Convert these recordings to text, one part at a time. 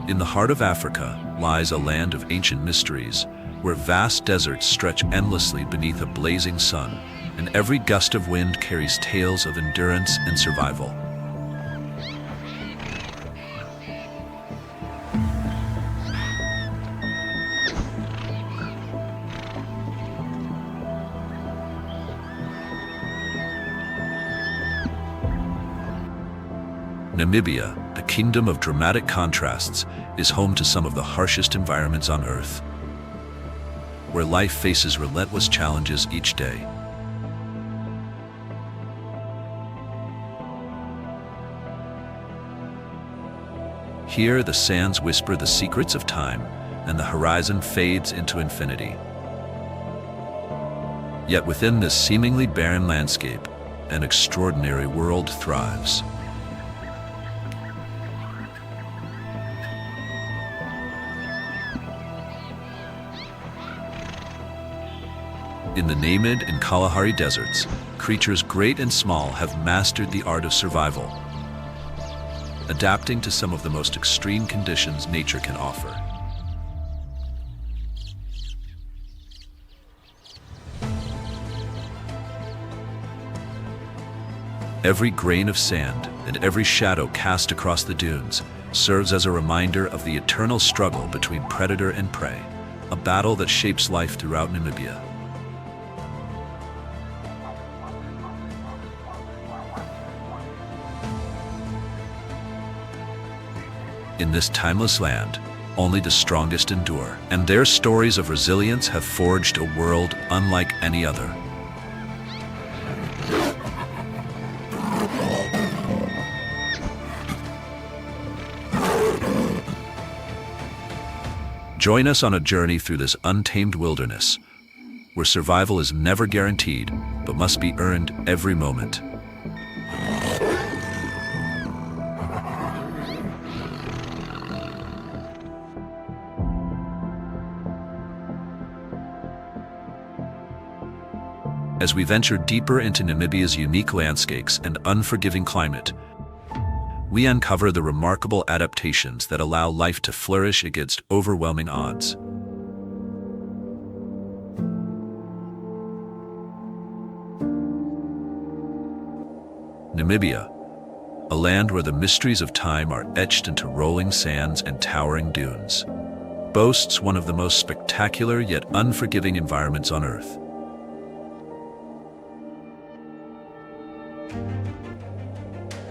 In the heart of Africa lies a land of ancient mysteries, where vast deserts stretch endlessly beneath a blazing sun, and every gust of wind carries tales of endurance and survival. Namibia, a kingdom of dramatic contrasts, is home to some of the harshest environments on Earth, where life faces relentless challenges each day. Here, the sands whisper the secrets of time, and the horizon fades into infinity. Yet within this seemingly barren landscape, an extraordinary world thrives. In the Namib and Kalahari Deserts, creatures great and small have mastered the art of survival, adapting to some of the most extreme conditions nature can offer. Every grain of sand and every shadow cast across the dunes serves as a reminder of the eternal struggle between predator and prey, a battle that shapes life throughout Namibia. In this timeless land, only the strongest endure, and their stories of resilience have forged a world unlike any other. Join us on a journey through this untamed wilderness, where survival is never guaranteed, but must be earned every moment. As we venture deeper into Namibia's unique landscapes and unforgiving climate, we uncover the remarkable adaptations that allow life to flourish against overwhelming odds. Namibia, a land where the mysteries of time are etched into rolling sands and towering dunes, boasts one of the most spectacular yet unforgiving environments on Earth.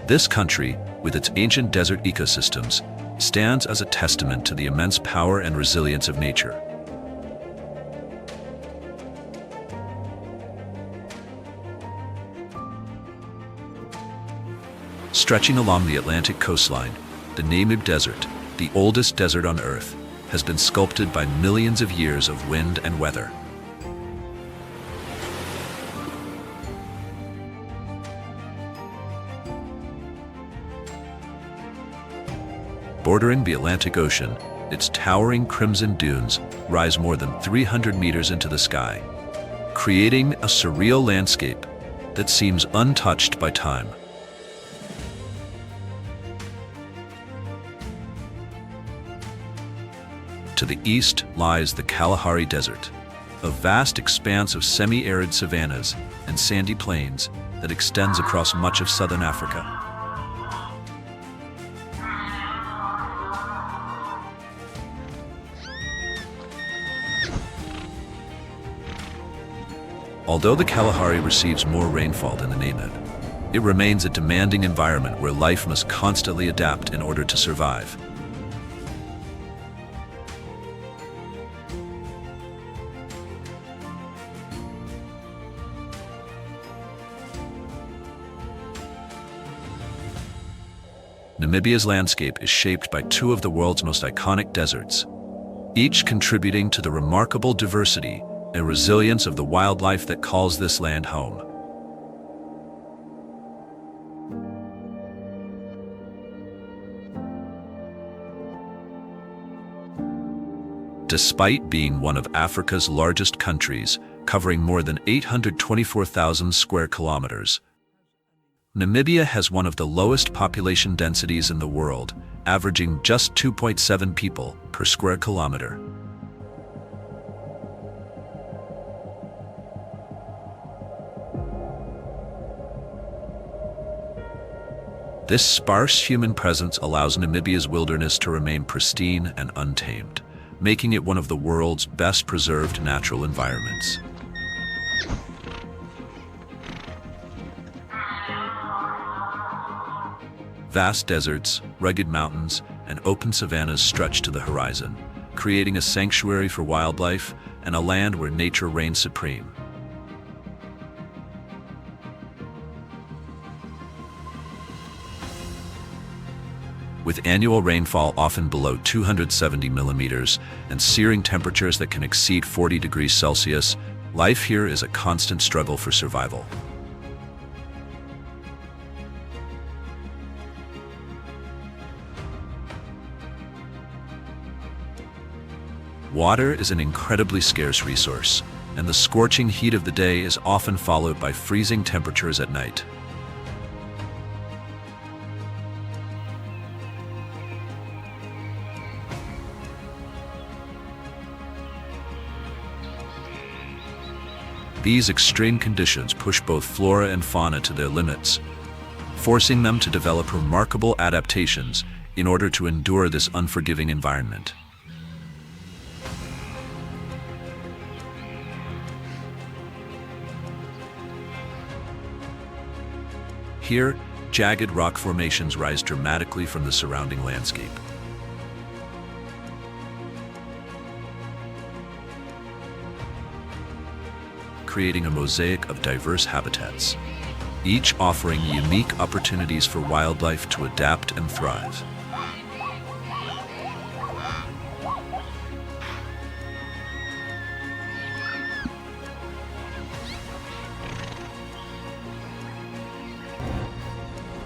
This country, with its ancient desert ecosystems, stands as a testament to the immense power and resilience of nature. Stretching along the Atlantic coastline, the Namib Desert, the oldest desert on Earth, has been sculpted by millions of years of wind and weather. Bordering the Atlantic Ocean, its towering crimson dunes rise more than 300 meters into the sky, creating a surreal landscape that seems untouched by time. To the east lies the Kalahari Desert, a vast expanse of semi-arid savannas and sandy plains that extends across much of southern Africa. Although the Kalahari receives more rainfall than the Namib, it remains a demanding environment where life must constantly adapt in order to survive. Namibia's landscape is shaped by two of the world's most iconic deserts, each contributing to the remarkable diversity and resilience of the wildlife that calls this land home. Despite being one of Africa's largest countries, covering more than 824,000 square kilometers, Namibia has one of the lowest population densities in the world, averaging just 2.7 people per square kilometer. This sparse human presence allows Namibia's wilderness to remain pristine and untamed, making it one of the world's best preserved natural environments. Vast deserts, rugged mountains, and open savannas stretch to the horizon, creating a sanctuary for wildlife and a land where nature reigns supreme. With annual rainfall often below 270 millimeters and searing temperatures that can exceed 40 degrees Celsius, life here is a constant struggle for survival. Water is an incredibly scarce resource, and the scorching heat of the day is often followed by freezing temperatures at night. These extreme conditions push both flora and fauna to their limits, forcing them to develop remarkable adaptations in order to endure this unforgiving environment. Here, jagged rock formations rise dramatically from the surrounding landscape. Creating a mosaic of diverse habitats, each offering unique opportunities for wildlife to adapt and thrive.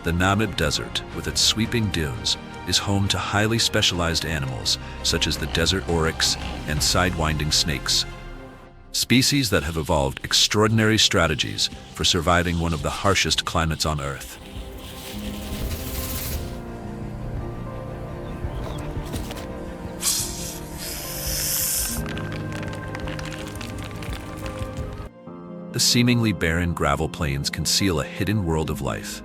The Namib Desert, with its sweeping dunes, is home to highly specialized animals such as the desert oryx and sidewinding snakes, species that have evolved extraordinary strategies for surviving one of the harshest climates on Earth. The seemingly barren gravel plains conceal a hidden world of life.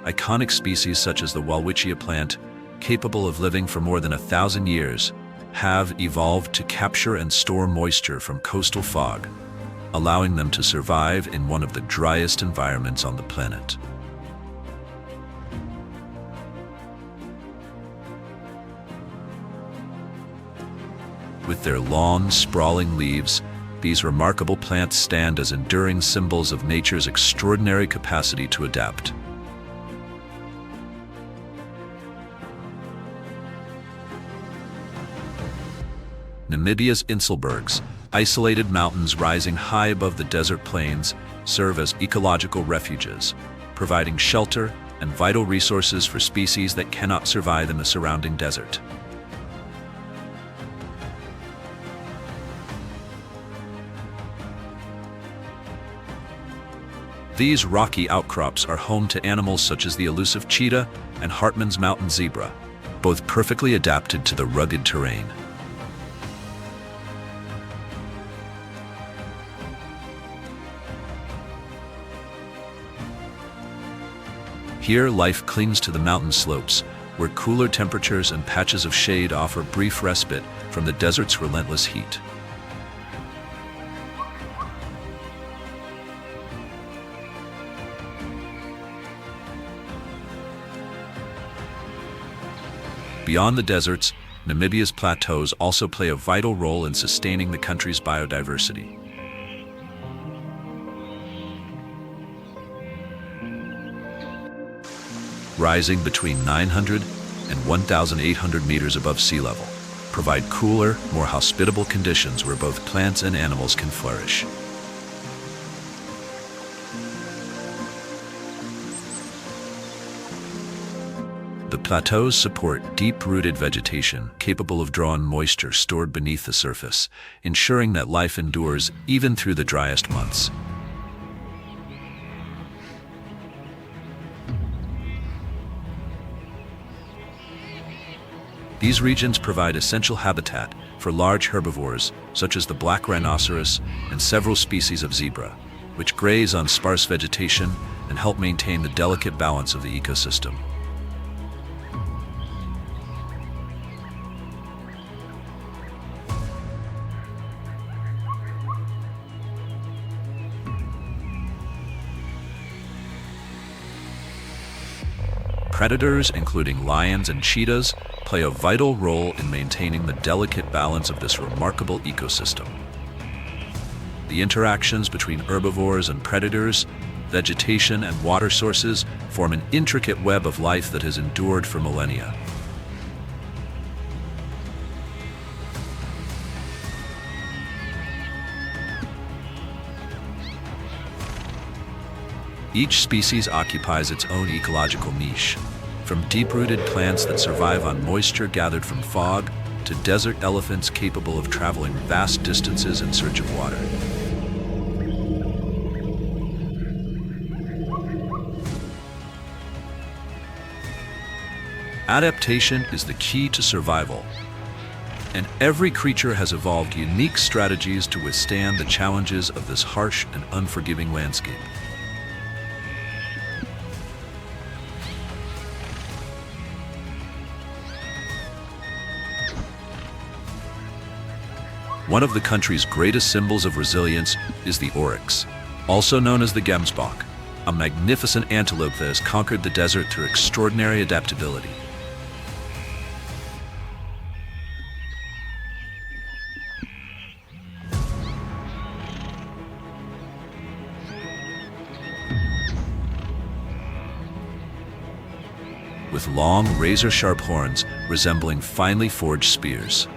Iconic species such as the Welwitschia plant, capable of living for more than 1,000 years, have evolved to capture and store moisture from coastal fog, allowing them to survive in one of the driest environments on the planet. With their long, sprawling leaves, these remarkable plants stand as enduring symbols of nature's extraordinary capacity to adapt. Namibia's Inselbergs, isolated mountains rising high above the desert plains, serve as ecological refuges, providing shelter and vital resources for species that cannot survive in the surrounding desert. These rocky outcrops are home to animals such as the elusive cheetah and Hartmann's mountain zebra, both perfectly adapted to the rugged terrain. Here, life clings to the mountain slopes, where cooler temperatures and patches of shade offer brief respite from the desert's relentless heat. Beyond the deserts, Namibia's plateaus also play a vital role in sustaining the country's biodiversity. rising between 900 and 1,800 meters above sea level, provide cooler, more hospitable conditions where both plants and animals can flourish. The plateaus support deep-rooted vegetation capable of drawing moisture stored beneath the surface, ensuring that life endures even through the driest months. These regions provide essential habitat for large herbivores such as the black rhinoceros and several species of zebra, which graze on sparse vegetation and help maintain the delicate balance of the ecosystem. Predators, including lions and cheetahs, play a vital role in maintaining the delicate balance of this remarkable ecosystem. The interactions between herbivores and predators, vegetation and water sources form an intricate web of life that has endured for millennia. Each species occupies its own ecological niche, from deep-rooted plants that survive on moisture gathered from fog to desert elephants capable of traveling vast distances in search of water. Adaptation is the key to survival, and every creature has evolved unique strategies to withstand the challenges of this harsh and unforgiving landscape. One of the country's greatest symbols of resilience is the oryx, also known as the gemsbok, a magnificent antelope that has conquered the desert through extraordinary adaptability. With long, razor-sharp horns resembling finely forged spears.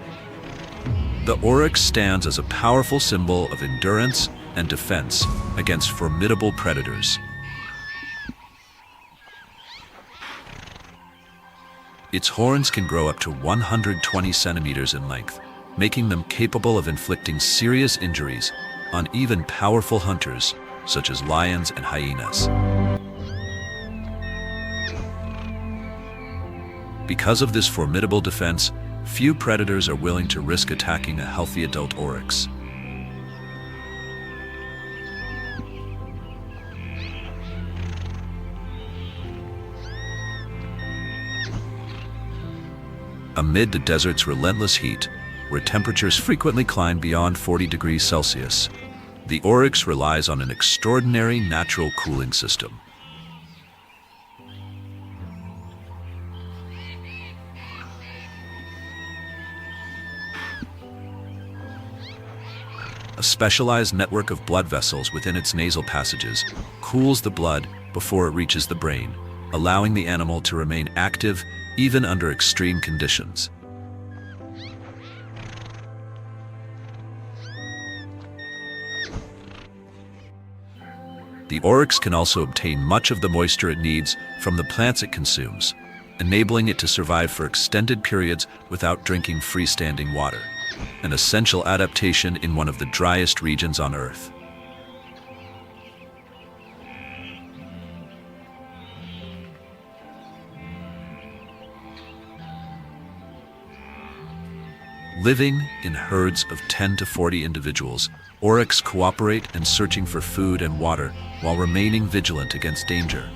The oryx stands as a powerful symbol of endurance and defense against formidable predators. Its horns can grow up to 120 centimeters in length, making them capable of inflicting serious injuries on even powerful hunters such as lions and hyenas. Because of this formidable defense, few predators are willing to risk attacking a healthy adult oryx. Amid the desert's relentless heat, where temperatures frequently climb beyond 40 degrees Celsius, the oryx relies on an extraordinary natural cooling system. A specialized network of blood vessels within its nasal passages cools the blood before it reaches the brain, allowing the animal to remain active even under extreme conditions. The oryx can also obtain much of the moisture it needs from the plants it consumes, enabling it to survive for extended periods without drinking freestanding water, an essential adaptation in one of the driest regions on Earth. Living in herds of 10 to 40 individuals, oryx cooperate in searching for food and water while remaining vigilant against danger.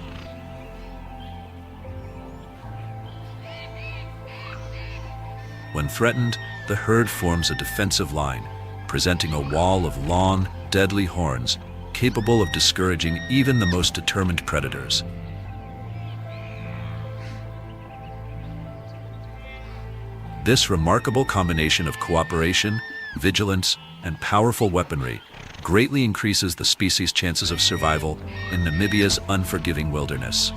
When threatened, the herd forms a defensive line, presenting a wall of long, deadly horns capable of discouraging even the most determined predators. This remarkable combination of cooperation, vigilance, and powerful weaponry greatly increases the species' chances of survival in Namibia's unforgiving wilderness.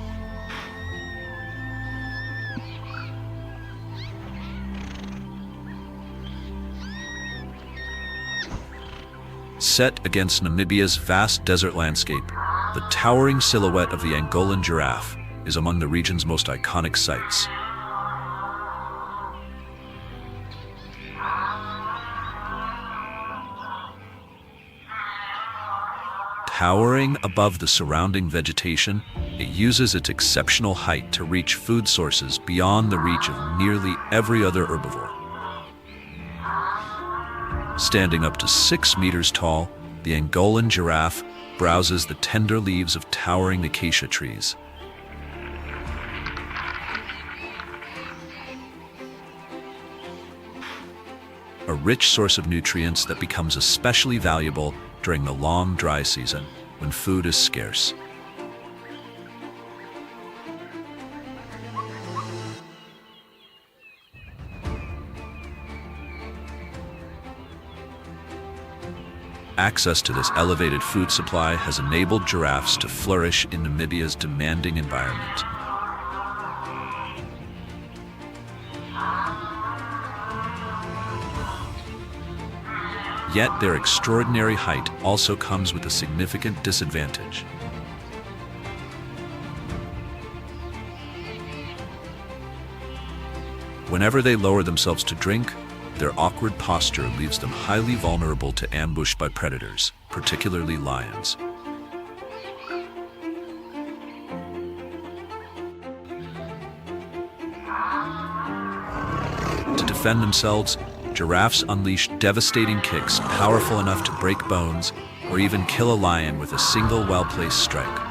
Set against Namibia's vast desert landscape, the towering silhouette of the Angolan giraffe is among the region's most iconic sights. Towering above the surrounding vegetation, it uses its exceptional height to reach food sources beyond the reach of nearly every other herbivore. Standing up to 6 meters tall, the Angolan giraffe browses the tender leaves of towering acacia trees. A rich source of nutrients that becomes especially valuable during the long dry season when food is scarce. Access to this elevated food supply has enabled giraffes to flourish in Namibia's demanding environment. Yet their extraordinary height also comes with a significant disadvantage. Whenever they lower themselves to drink, their awkward posture leaves them highly vulnerable to ambush by predators, particularly lions. To defend themselves, giraffes unleash devastating kicks powerful enough to break bones or even kill a lion with a single well-placed strike.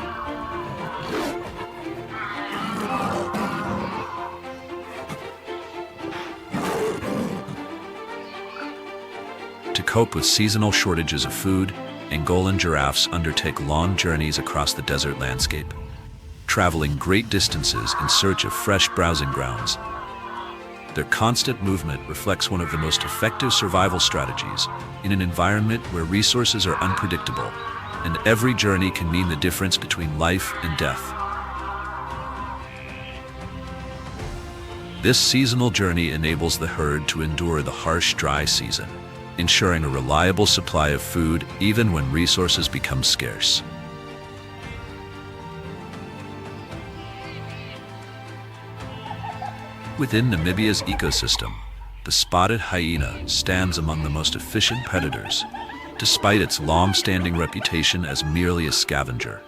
To cope with seasonal shortages of food, Angolan giraffes undertake long journeys across the desert landscape, traveling great distances in search of fresh browsing grounds. Their constant movement reflects one of the most effective survival strategies in an environment where resources are unpredictable, and every journey can mean the difference between life and death. This seasonal journey enables the herd to endure the harsh dry season, ensuring a reliable supply of food even when resources become scarce. Within Namibia's ecosystem, the spotted hyena stands among the most efficient predators, despite its long-standing reputation as merely a scavenger.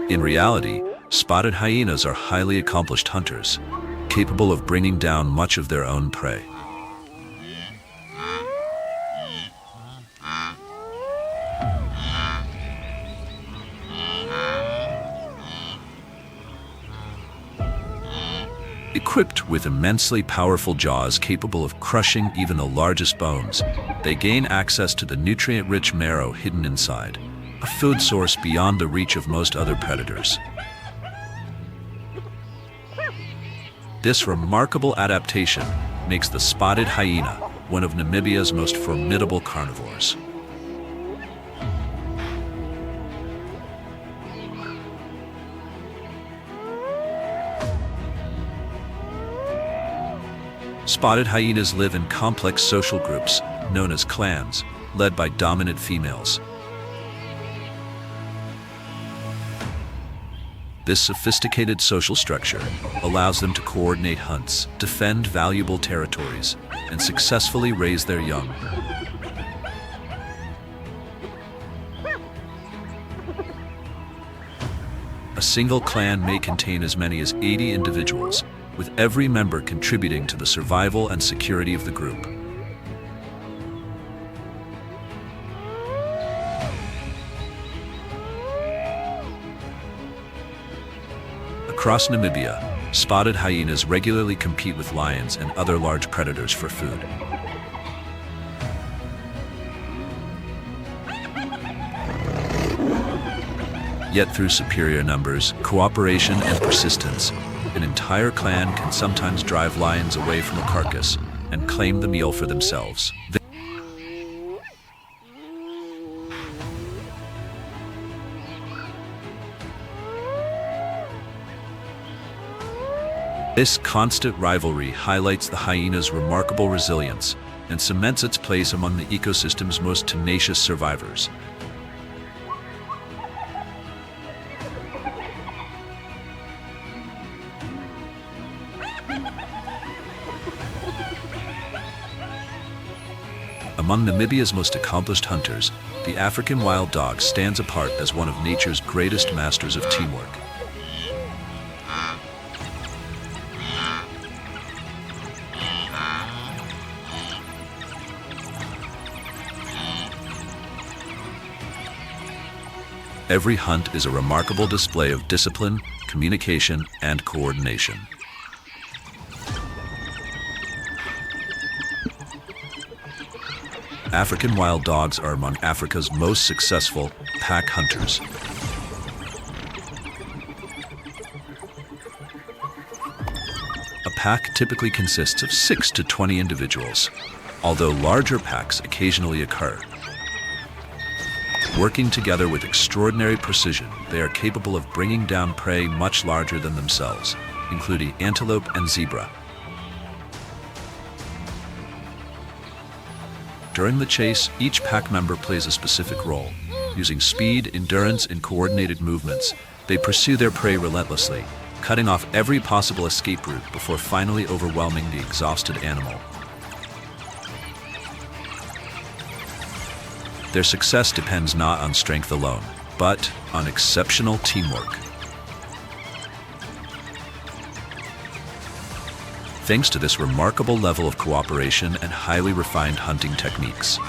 In reality, spotted hyenas are highly accomplished hunters, capable of bringing down much of their own prey. Equipped with immensely powerful jaws capable of crushing even the largest bones, they gain access to the nutrient-rich marrow hidden inside, a food source beyond the reach of most other predators. This remarkable adaptation makes the spotted hyena one of Namibia's most formidable carnivores. Spotted hyenas live in complex social groups known as clans, led by dominant females. This sophisticated social structure allows them to coordinate hunts, defend valuable territories, and successfully raise their young. A single clan may contain as many as 80 individuals, with every member contributing to the survival and security of the group. Across Namibia, spotted hyenas regularly compete with lions and other large predators for food. Yet through superior numbers, cooperation, and persistence, an entire clan can sometimes drive lions away from a carcass and claim the meal for themselves. This constant rivalry highlights the hyena's remarkable resilience and cements its place among the ecosystem's most tenacious survivors. Among Namibia's most accomplished hunters, the African wild dog stands apart as one of nature's greatest masters of teamwork. Every hunt is a remarkable display of discipline, communication, and coordination. African wild dogs are among Africa's most successful pack hunters. A pack typically consists of 6 to 20 individuals, although larger packs occasionally occur. Working together with extraordinary precision, they are capable of bringing down prey much larger than themselves, including antelope and zebra. During the chase, each pack member plays a specific role. Using speed, endurance, and coordinated movements, they pursue their prey relentlessly, cutting off every possible escape route before finally overwhelming the exhausted animal. Their success depends not on strength alone, but on exceptional teamwork. Thanks to this remarkable level of cooperation and highly refined hunting techniques,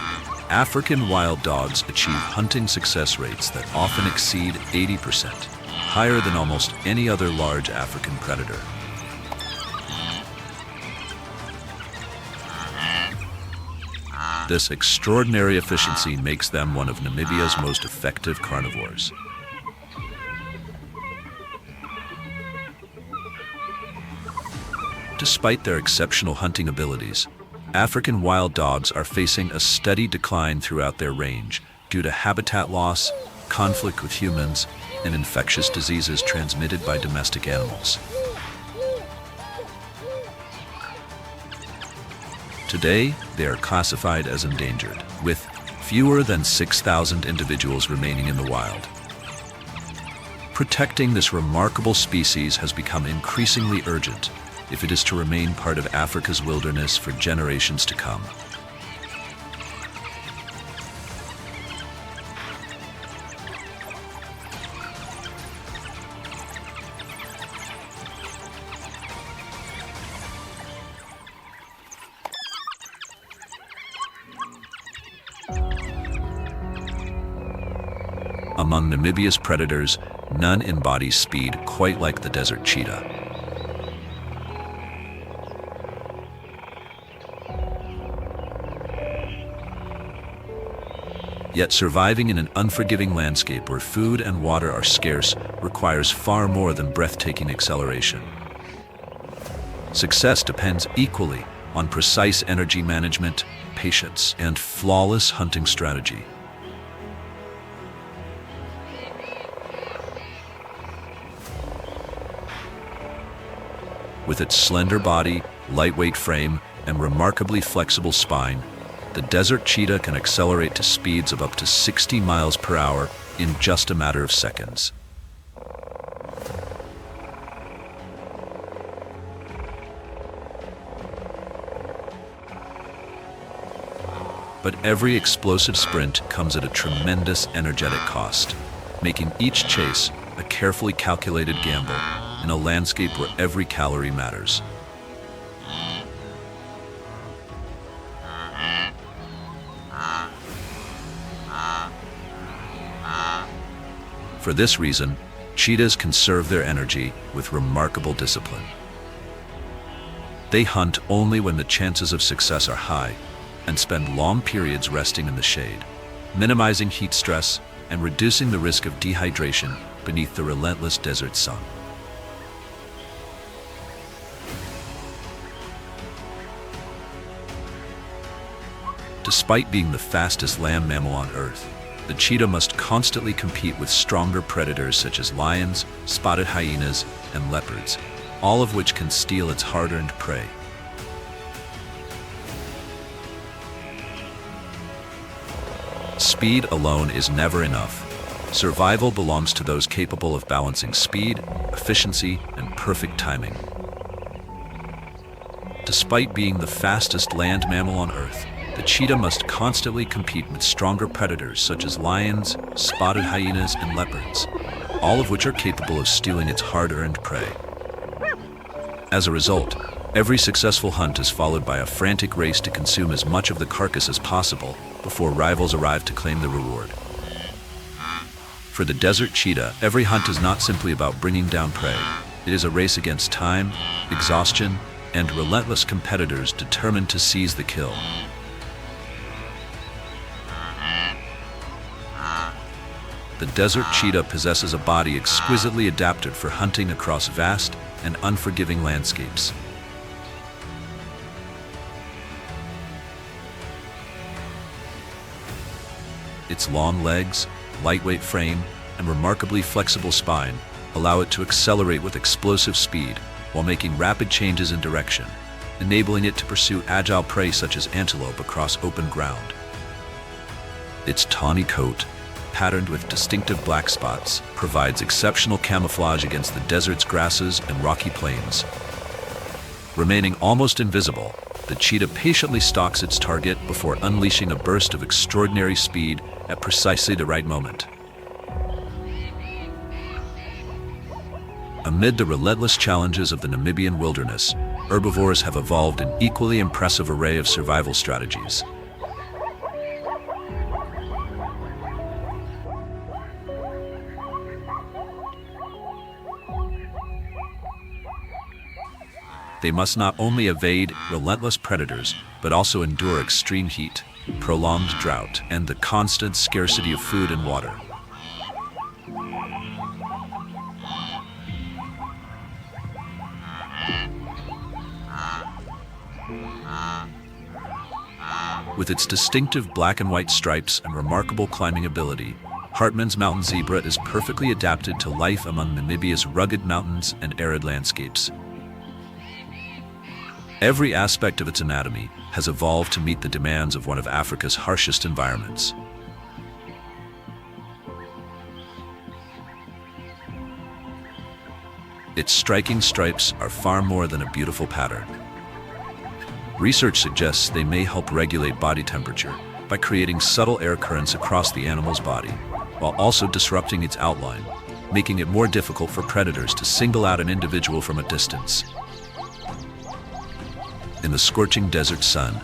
African wild dogs achieve hunting success rates that often exceed 80%, higher than almost any other large African predator. This extraordinary efficiency makes them one of Namibia's most effective carnivores. Despite their exceptional hunting abilities, African wild dogs are facing a steady decline throughout their range due to habitat loss, conflict with humans, and infectious diseases transmitted by domestic animals. Today, they are classified as endangered, with fewer than 6,000 individuals remaining in the wild. Protecting this remarkable species has become increasingly urgent if it is to remain part of Africa's wilderness for generations to come. Among Namibia's predators, none embodies speed quite like the desert cheetah. Yet surviving in an unforgiving landscape where food and water are scarce requires far more than breathtaking acceleration. Success depends equally on precise energy management, patience, and flawless hunting strategy. With its slender body, lightweight frame, and remarkably flexible spine, the desert cheetah can accelerate to speeds of up to 60 miles per hour in just a matter of seconds. But every explosive sprint comes at a tremendous energetic cost, making each chase a carefully calculated gamble in a landscape where every calorie matters. For this reason, cheetahs conserve their energy with remarkable discipline. They hunt only when the chances of success are high and spend long periods resting in the shade, minimizing heat stress and reducing the risk of dehydration beneath the relentless desert sun. Despite being the fastest land mammal on Earth, the cheetah must constantly compete with stronger predators such as lions, spotted hyenas, and leopards, all of which can steal its hard-earned prey. Speed alone is never enough. Survival belongs to those capable of balancing speed, efficiency, and perfect timing. Despite being the fastest land mammal on Earth, the cheetah must constantly compete with stronger predators such as lions, spotted hyenas, and leopards, all of which are capable of stealing its hard-earned prey. As a result, every successful hunt is followed by a frantic race to consume as much of the carcass as possible before rivals arrive to claim the reward. For the desert cheetah, every hunt is not simply about bringing down prey. It is a race against time, exhaustion, and relentless competitors determined to seize the kill. The desert cheetah possesses a body exquisitely adapted for hunting across vast and unforgiving landscapes. Its long legs, lightweight frame, and remarkably flexible spine allow it to accelerate with explosive speed while making rapid changes in direction, enabling it to pursue agile prey such as antelope across open ground. Its tawny coat, patterned with distinctive black spots, provides exceptional camouflage against the desert's grasses and rocky plains. Remaining almost invisible, the cheetah patiently stalks its target before unleashing a burst of extraordinary speed at precisely the right moment. Amid the relentless challenges of the Namibian wilderness, herbivores have evolved an equally impressive array of survival strategies. They must not only evade relentless predators, but also endure extreme heat, prolonged drought, and the constant scarcity of food and water. With its distinctive black and white stripes and remarkable climbing ability, Hartmann's mountain zebra is perfectly adapted to life among Namibia's rugged mountains and arid landscapes. Every aspect of its anatomy has evolved to meet the demands of one of Africa's harshest environments. Its striking stripes are far more than a beautiful pattern. Research suggests they may help regulate body temperature by creating subtle air currents across the animal's body, while also disrupting its outline, making it more difficult for predators to single out an individual from a distance. In the scorching desert sun,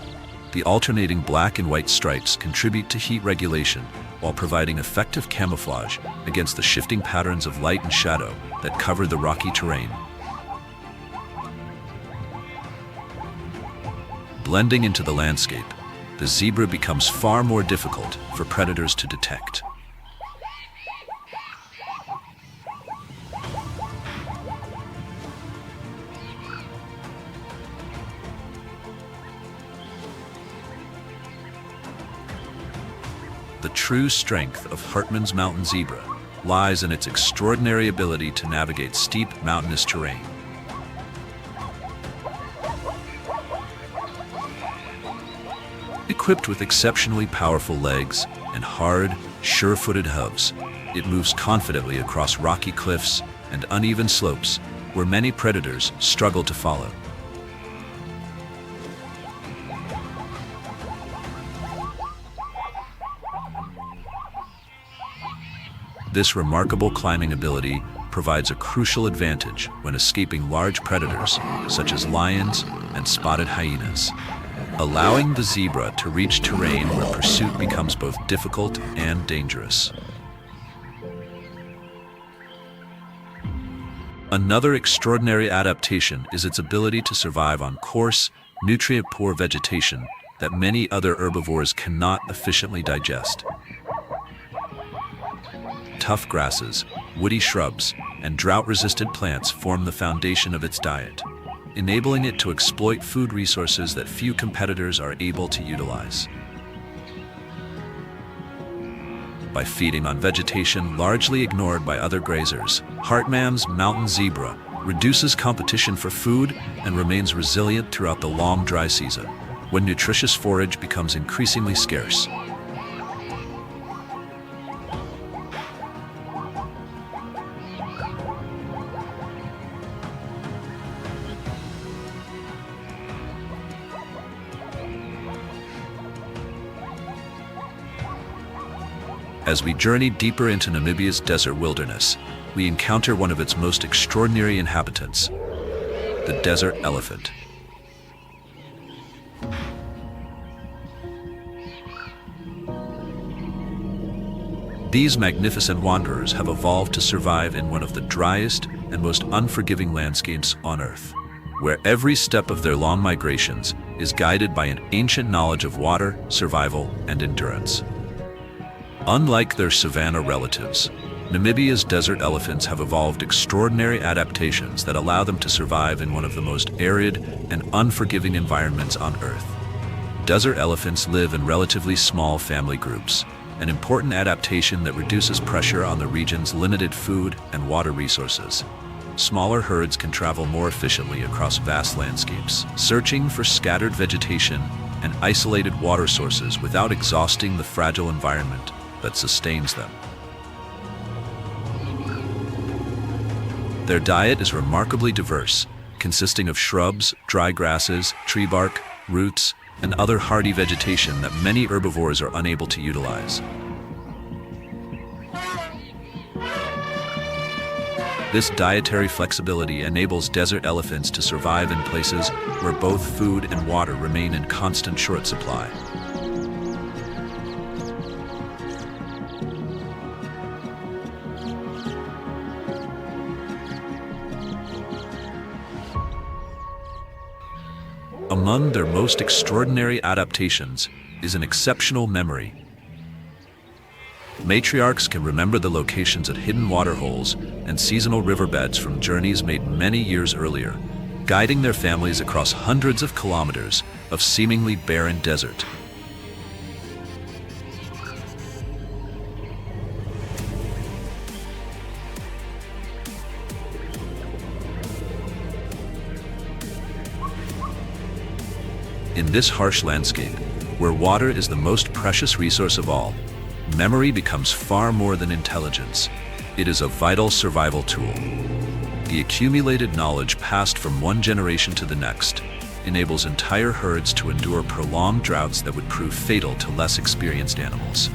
the alternating black and white stripes contribute to heat regulation while providing effective camouflage against the shifting patterns of light and shadow that cover the rocky terrain. Blending into the landscape, the zebra becomes far more difficult for predators to detect. The true strength of Hartmann's mountain zebra lies in its extraordinary ability to navigate steep mountainous terrain. Equipped with exceptionally powerful legs and hard, sure-footed hooves, it moves confidently across rocky cliffs and uneven slopes where many predators struggle to follow. This remarkable climbing ability provides a crucial advantage when escaping large predators such as lions and spotted hyenas, allowing the zebra to reach terrain where pursuit becomes both difficult and dangerous. Another extraordinary adaptation is its ability to survive on coarse, nutrient-poor vegetation that many other herbivores cannot efficiently digest. Tough grasses, woody shrubs, and drought-resistant plants form the foundation of its diet, enabling it to exploit food resources that few competitors are able to utilize. By feeding on vegetation largely ignored by other grazers, Hartmann's mountain zebra reduces competition for food, and remains resilient throughout the long dry season, when nutritious forage becomes increasingly scarce. As we journey deeper into Namibia's desert wilderness, we encounter one of its most extraordinary inhabitants, the desert elephant. These magnificent wanderers have evolved to survive in one of the driest and most unforgiving landscapes on Earth, where every step of their long migrations is guided by an ancient knowledge of water, survival, and endurance. Unlike their savanna relatives, Namibia's desert elephants have evolved extraordinary adaptations that allow them to survive in one of the most arid and unforgiving environments on Earth. Desert elephants live in relatively small family groups, an important adaptation that reduces pressure on the region's limited food and water resources. Smaller herds can travel more efficiently across vast landscapes, searching for scattered vegetation and isolated water sources without exhausting the fragile environment that sustains them. Their diet is remarkably diverse, consisting of shrubs, dry grasses, tree bark, roots, and other hardy vegetation that many herbivores are unable to utilize. This dietary flexibility enables desert elephants to survive in places where both food and water remain in constant short supply. Among their most extraordinary adaptations is an exceptional memory. Matriarchs can remember the locations of hidden waterholes and seasonal riverbeds from journeys made many years earlier, guiding their families across hundreds of kilometers of seemingly barren desert. In this harsh landscape, where water is the most precious resource of all, memory becomes far more than intelligence. It is a vital survival tool. The accumulated knowledge passed from one generation to the next enables entire herds to endure prolonged droughts that would prove fatal to less experienced animals.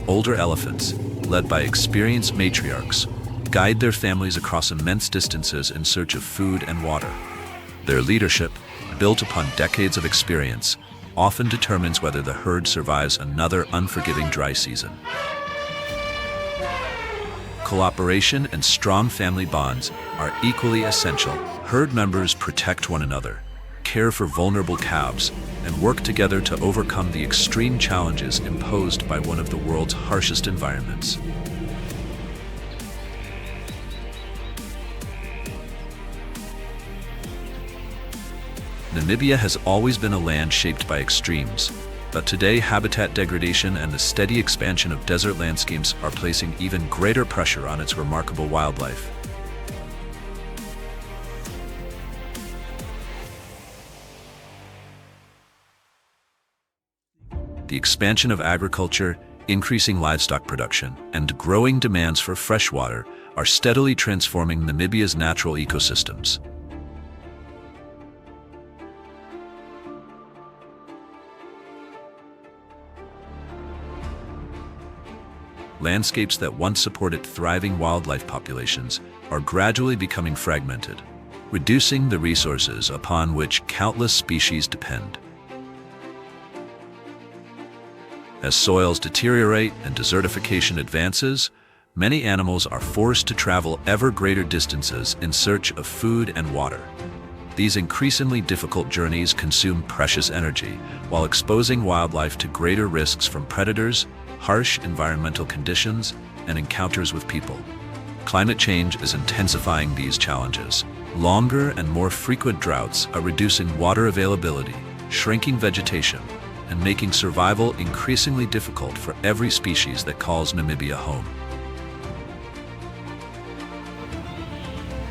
Older elephants, led by experienced matriarchs, guide their families across immense distances in search of food and water. Their leadership, built upon decades of experience, often determines whether the herd survives another unforgiving dry season. Cooperation and strong family bonds are equally essential. Herd members protect one another, care for vulnerable calves, and work together to overcome the extreme challenges imposed by one of the world's harshest environments. Namibia has always been a land shaped by extremes, but today habitat degradation and the steady expansion of desert landscapes are placing even greater pressure on its remarkable wildlife. The expansion of agriculture, increasing livestock production, and growing demands for fresh water are steadily transforming Namibia's natural ecosystems. Landscapes that once supported thriving wildlife populations are gradually becoming fragmented, reducing the resources upon which countless species depend. As soils deteriorate and desertification advances, many animals are forced to travel ever greater distances in search of food and water. These increasingly difficult journeys consume precious energy while exposing wildlife to greater risks from predators, harsh environmental conditions, and encounters with people. Climate change is intensifying these challenges. Longer and more frequent droughts are reducing water availability, shrinking vegetation, and making survival increasingly difficult for every species that calls Namibia home.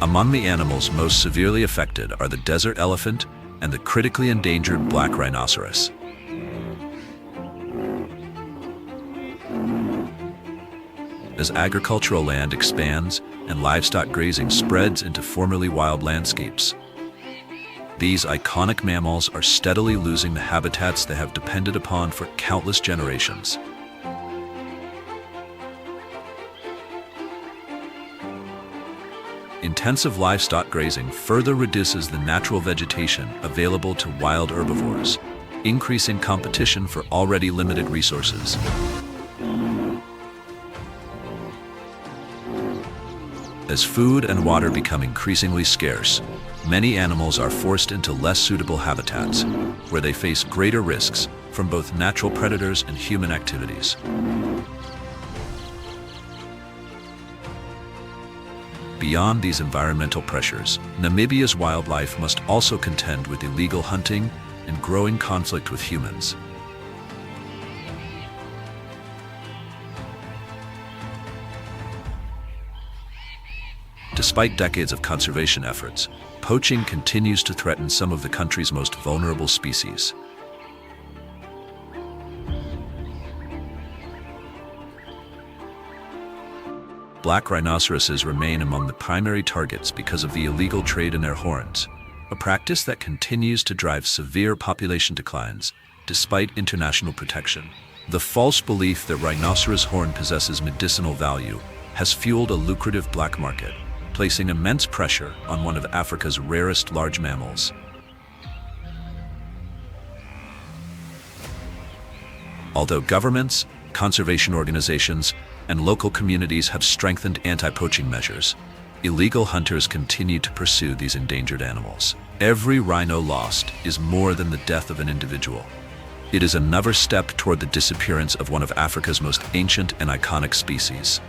Among the animals most severely affected are the desert elephant and the critically endangered black rhinoceros. As agricultural land expands and livestock grazing spreads into formerly wild landscapes, these iconic mammals are steadily losing the habitats they have depended upon for countless generations. Intensive livestock grazing further reduces the natural vegetation available to wild herbivores, increasing competition for already limited resources. As food and water become increasingly scarce, many animals are forced into less suitable habitats, where they face greater risks from both natural predators and human activities. Beyond these environmental pressures, Namibia's wildlife must also contend with illegal hunting and growing conflict with humans. Despite decades of conservation efforts, poaching continues to threaten some of the country's most vulnerable species. Black rhinoceroses remain among the primary targets because of the illegal trade in their horns, a practice that continues to drive severe population declines despite international protection. The false belief that rhinoceros horn possesses medicinal value has fueled a lucrative black market, placing immense pressure on one of Africa's rarest large mammals. Although governments, conservation organizations, and local communities have strengthened anti-poaching measures, illegal hunters continue to pursue these endangered animals. Every rhino lost is more than the death of an individual. It is another step toward the disappearance of one of Africa's most ancient and iconic species.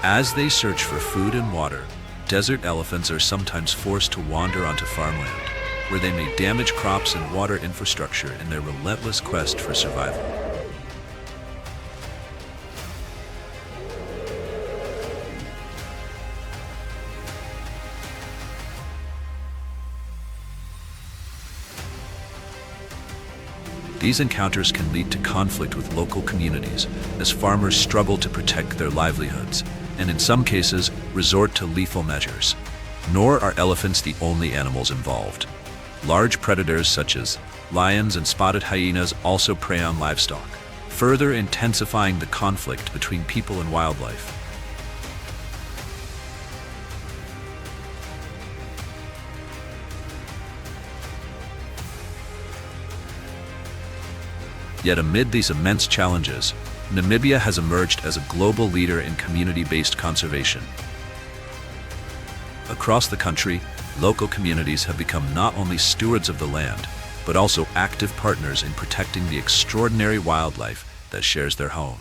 As they search for food and water, desert elephants are sometimes forced to wander onto farmland, where they may damage crops and water infrastructure in their relentless quest for survival. These encounters can lead to conflict with local communities as farmers struggle to protect their livelihoods, and in some cases, resort to lethal measures. Nor are elephants the only animals involved. Large predators such as lions and spotted hyenas also prey on livestock, further intensifying the conflict between people and wildlife. Yet amid these immense challenges, Namibia has emerged as a global leader in community-based conservation. Across the country, local communities have become not only stewards of the land, but also active partners in protecting the extraordinary wildlife that shares their home.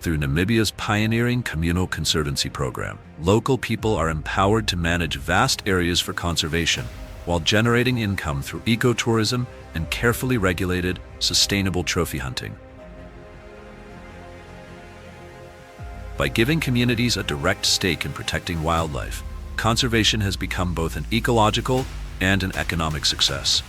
Through Namibia's pioneering communal conservancy program, local people are empowered to manage vast areas for conservation, while generating income through ecotourism and carefully regulated, sustainable trophy hunting. By giving communities a direct stake in protecting wildlife, conservation has become both an ecological and an economic success.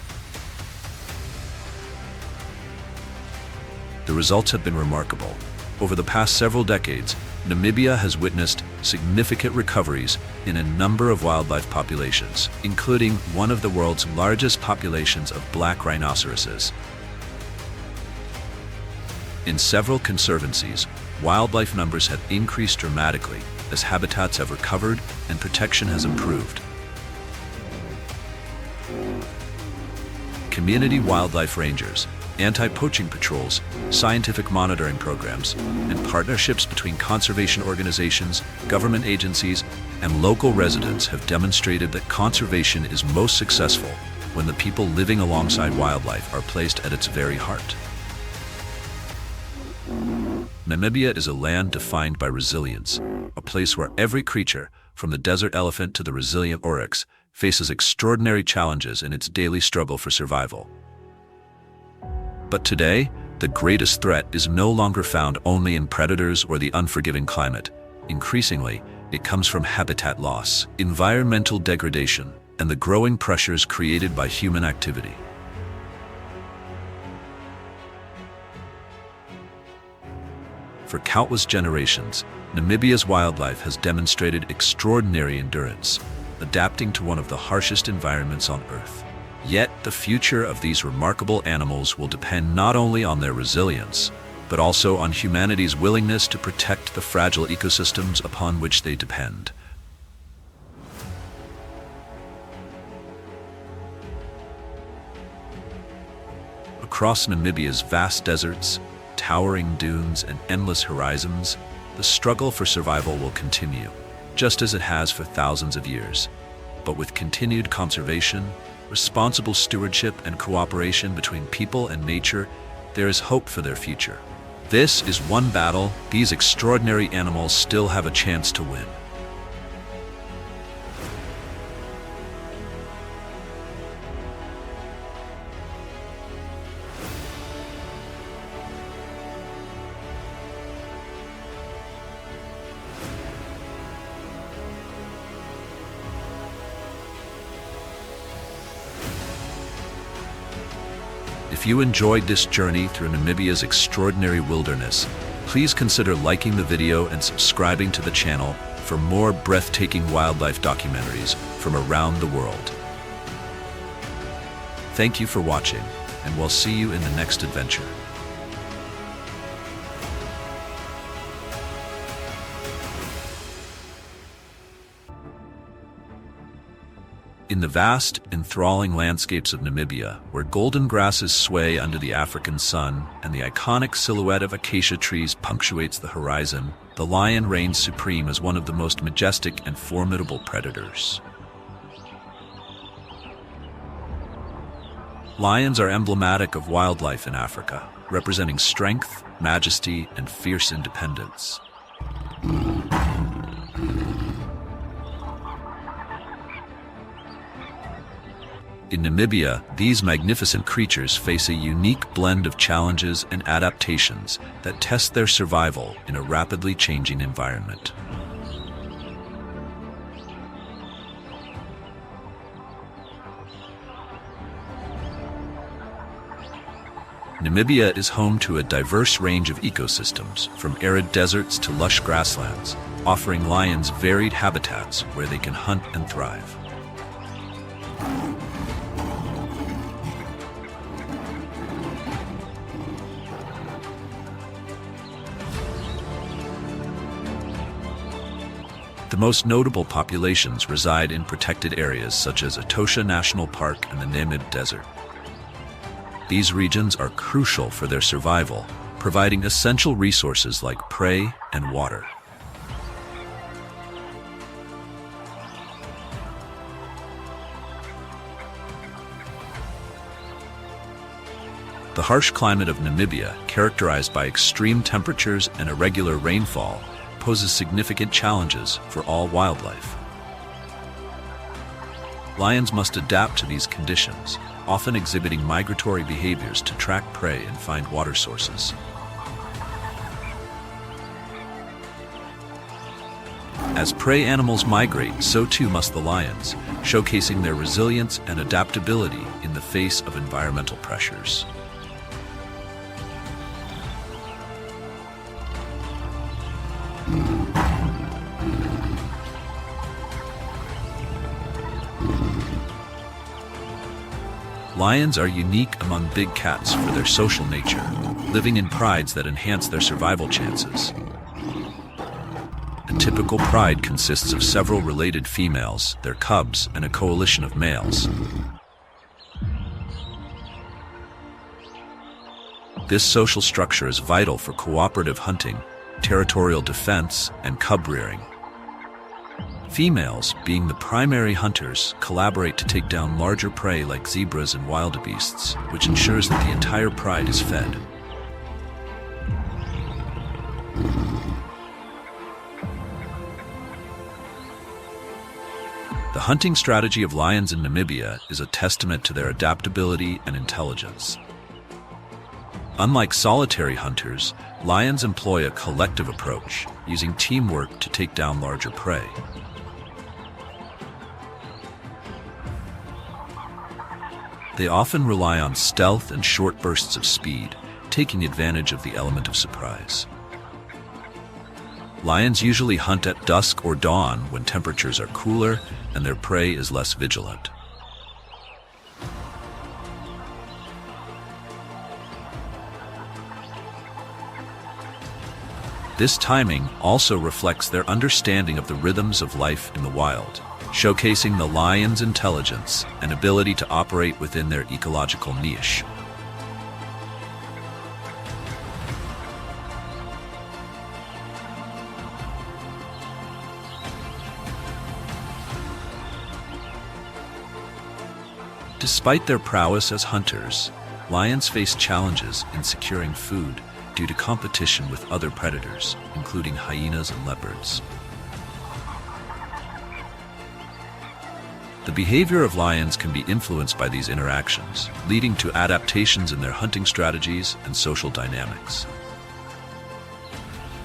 The results have been remarkable. Over the past several decades, Namibia has witnessed significant recoveries in a number of wildlife populations, including one of the world's largest populations of black rhinoceroses. In several conservancies, wildlife numbers have increased dramatically as habitats have recovered and protection has improved. Community wildlife rangers, anti-poaching patrols, scientific monitoring programs, and partnerships between conservation organizations, government agencies, and local residents have demonstrated that conservation is most successful when the people living alongside wildlife are placed at its very heart. Namibia is a land defined by resilience, a place where every creature, from the desert elephant to the resilient oryx, faces extraordinary challenges in its daily struggle for survival. But today, the greatest threat is no longer found only in predators or the unforgiving climate. Increasingly, it comes from habitat loss, environmental degradation, and the growing pressures created by human activity. For countless generations, Namibia's wildlife has demonstrated extraordinary endurance, adapting to one of the harshest environments on Earth. Yet, the future of these remarkable animals will depend not only on their resilience, but also on humanity's willingness to protect the fragile ecosystems upon which they depend. Across Namibia's vast deserts, towering dunes, and endless horizons, the struggle for survival will continue, just as it has for thousands of years. But with continued conservation, responsible stewardship, and cooperation between people and nature, there is hope for their future. This is one battle these extraordinary animals still have a chance to win. If you enjoyed this journey through Namibia's extraordinary wilderness, please consider liking the video and subscribing to the channel for more breathtaking wildlife documentaries from around the world. Thank you for watching, and we'll see you in the next adventure. In the vast, enthralling landscapes of Namibia, where golden grasses sway under the African sun and the iconic silhouette of acacia trees punctuates the horizon, the lion reigns supreme as one of the most majestic and formidable predators. Lions are emblematic of wildlife in Africa, representing strength, majesty, and fierce independence. In Namibia, these magnificent creatures face a unique blend of challenges and adaptations that test their survival in a rapidly changing environment. Namibia is home to a diverse range of ecosystems, from arid deserts to lush grasslands, offering lions varied habitats where they can hunt and thrive. The most notable populations reside in protected areas such as Etosha National Park and the Namib Desert. These regions are crucial for their survival, providing essential resources like prey and water. The harsh climate of Namibia, characterized by extreme temperatures and irregular rainfall, poses significant challenges for all wildlife. Lions must adapt to these conditions, often exhibiting migratory behaviors to track prey and find water sources. As prey animals migrate, so too must the lions, showcasing their resilience and adaptability in the face of environmental pressures. Lions are unique among big cats for their social nature, living in prides that enhance their survival chances. A typical pride consists of several related females, their cubs, and a coalition of males. This social structure is vital for cooperative hunting, territorial defense, and cub rearing. Females, being the primary hunters, collaborate to take down larger prey like zebras and wildebeests, which ensures that the entire pride is fed. The hunting strategy of lions in Namibia is a testament to their adaptability and intelligence. Unlike solitary hunters, lions employ a collective approach, using teamwork to take down larger prey. They often rely on stealth and short bursts of speed, taking advantage of the element of surprise. Lions usually hunt at dusk or dawn when temperatures are cooler and their prey is less vigilant. This timing also reflects their understanding of the rhythms of life in the wild, showcasing the lion's intelligence and ability to operate within their ecological niche. Despite their prowess as hunters, lions face challenges in securing food due to competition with other predators, including hyenas and leopards. The behavior of lions can be influenced by these interactions, leading to adaptations in their hunting strategies and social dynamics.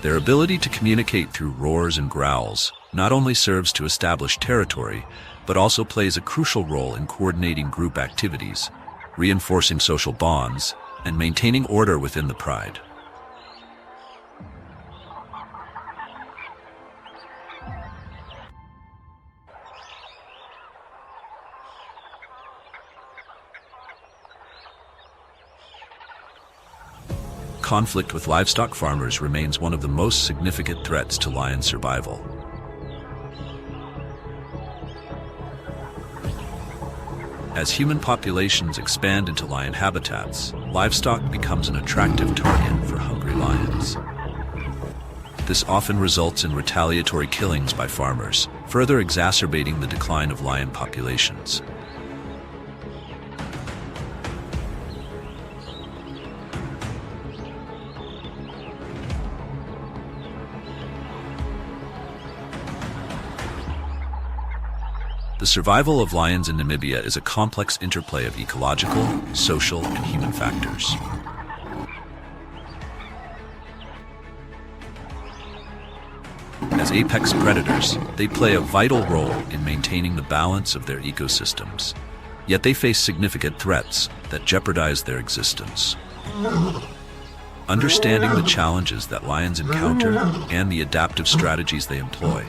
Their ability to communicate through roars and growls not only serves to establish territory, but also plays a crucial role in coordinating group activities, reinforcing social bonds, and maintaining order within the pride. Conflict with livestock farmers remains one of the most significant threats to lion survival. As human populations expand into lion habitats, livestock becomes an attractive target for hungry lions. This often results in retaliatory killings by farmers, further exacerbating the decline of lion populations. The survival of lions in Namibia is a complex interplay of ecological, social, and human factors. As apex predators, they play a vital role in maintaining the balance of their ecosystems, yet they face significant threats that jeopardize their existence. Understanding the challenges that lions encounter and the adaptive strategies they employ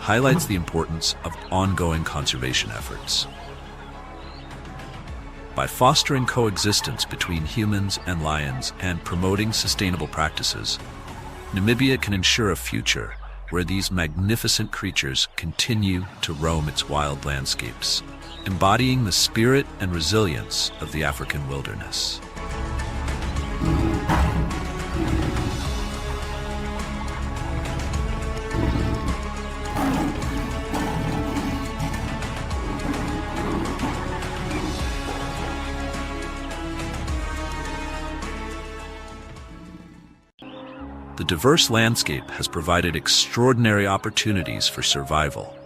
highlights the importance of ongoing conservation efforts. By fostering coexistence between humans and lions and promoting sustainable practices, Namibia can ensure a future where these magnificent creatures continue to roam its wild landscapes, embodying the spirit and resilience of the African wilderness. The diverse landscape has provided extraordinary opportunities for survival.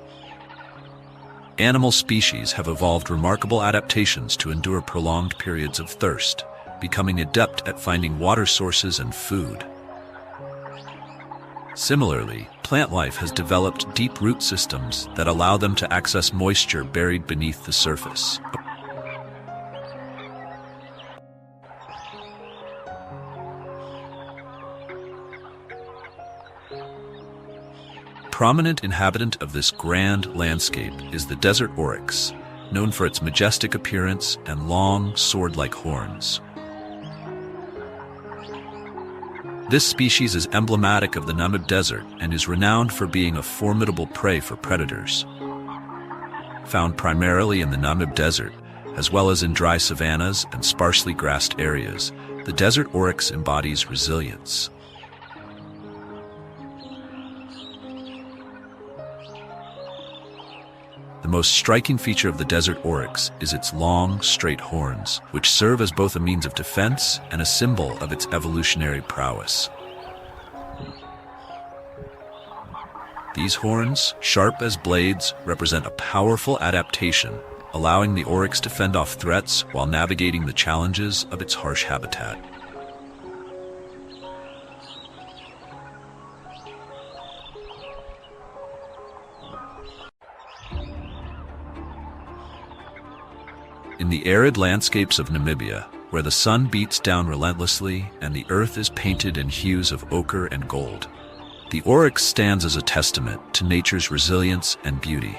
Animal species have evolved remarkable adaptations to endure prolonged periods of thirst, becoming adept at finding water sources and food. Similarly, plant life has developed deep root systems that allow them to access moisture buried beneath the surface. Prominent inhabitant of this grand landscape is the desert oryx, known for its majestic appearance and long, sword-like horns. This species is emblematic of the Namib Desert and is renowned for being a formidable prey for predators. Found primarily in the Namib Desert, as well as in dry savannas and sparsely grassed areas, the desert oryx embodies resilience. The most striking feature of the desert oryx is its long, straight horns, which serve as both a means of defense and a symbol of its evolutionary prowess. These horns, sharp as blades, represent a powerful adaptation, allowing the oryx to fend off threats while navigating the challenges of its harsh habitat. In the arid landscapes of Namibia, where the sun beats down relentlessly and the earth is painted in hues of ochre and gold, the oryx stands as a testament to nature's resilience and beauty.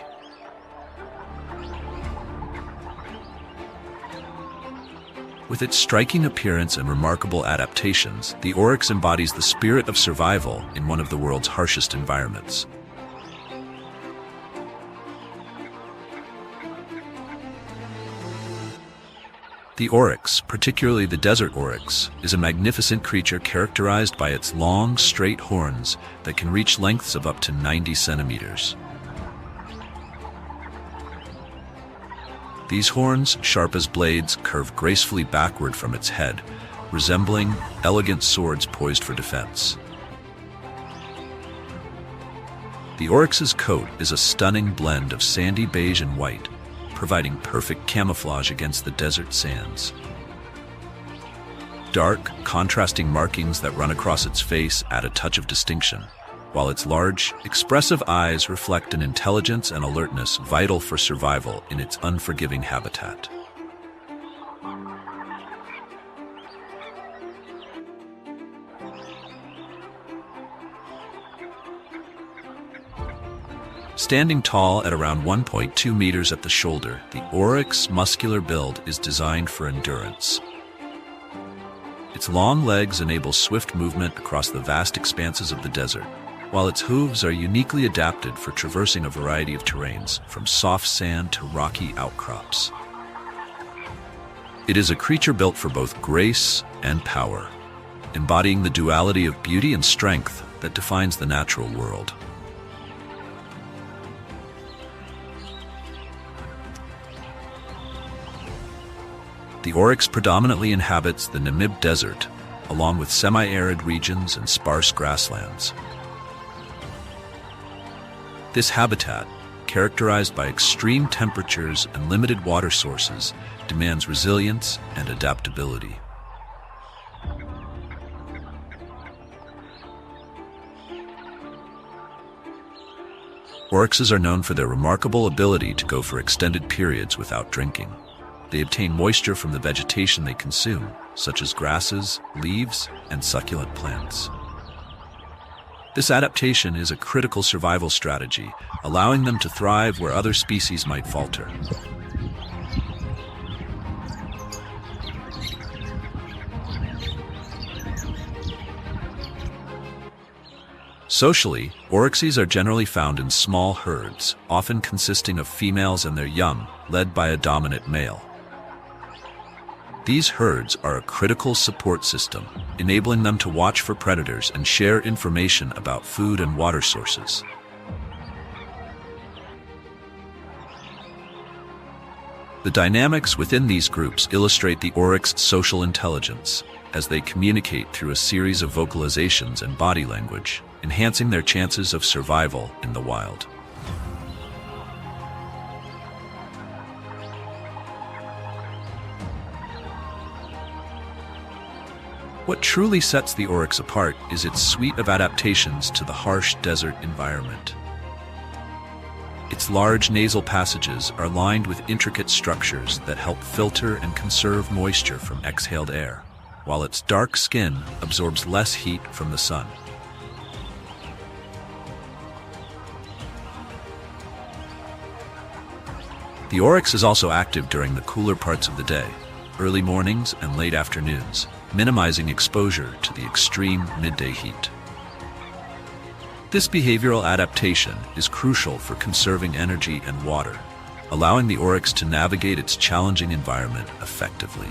With its striking appearance and remarkable adaptations, the oryx embodies the spirit of survival in one of the world's harshest environments. The oryx, particularly the desert oryx, is a magnificent creature characterized by its long, straight horns that can reach lengths of up to 90 centimeters. These horns, sharp as blades, curve gracefully backward from its head, resembling elegant swords poised for defense. The oryx's coat is a stunning blend of sandy beige and white, providing perfect camouflage against the desert sands. Dark, contrasting markings that run across its face add a touch of distinction, while its large, expressive eyes reflect an intelligence and alertness vital for survival in its unforgiving habitat. Standing tall at around 1.2 meters at the shoulder, the oryx's muscular build is designed for endurance. Its long legs enable swift movement across the vast expanses of the desert, while its hooves are uniquely adapted for traversing a variety of terrains, from soft sand to rocky outcrops. It is a creature built for both grace and power, embodying the duality of beauty and strength that defines the natural world. The oryx predominantly inhabits the Namib Desert, along with semi-arid regions and sparse grasslands. This habitat, characterized by extreme temperatures and limited water sources, demands resilience and adaptability. Oryxes are known for their remarkable ability to go for extended periods without drinking. They obtain moisture from the vegetation they consume, such as grasses, leaves, and succulent plants. This adaptation is a critical survival strategy, allowing them to thrive where other species might falter. Socially, oryxes are generally found in small herds, often consisting of females and their young, led by a dominant male. These herds are a critical support system, enabling them to watch for predators and share information about food and water sources. The dynamics within these groups illustrate the oryx's social intelligence, as they communicate through a series of vocalizations and body language, enhancing their chances of survival in the wild. What truly sets the oryx apart is its suite of adaptations to the harsh desert environment. Its large nasal passages are lined with intricate structures that help filter and conserve moisture from exhaled air, while its dark skin absorbs less heat from the sun. The oryx is also active during the cooler parts of the day, early mornings and late afternoons, minimizing exposure to the extreme midday heat. This behavioral adaptation is crucial for conserving energy and water, allowing the oryx to navigate its challenging environment effectively.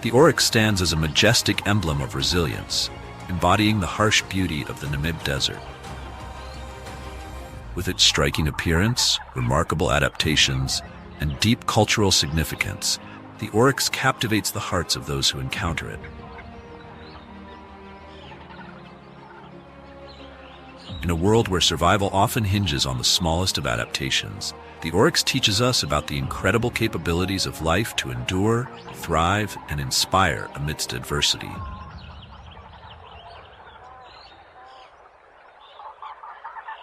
The oryx stands as a majestic emblem of resilience, embodying the harsh beauty of the Namib Desert. With its striking appearance, remarkable adaptations, and deep cultural significance, the oryx captivates the hearts of those who encounter it. In a world where survival often hinges on the smallest of adaptations, the oryx teaches us about the incredible capabilities of life to endure, thrive, and inspire amidst adversity.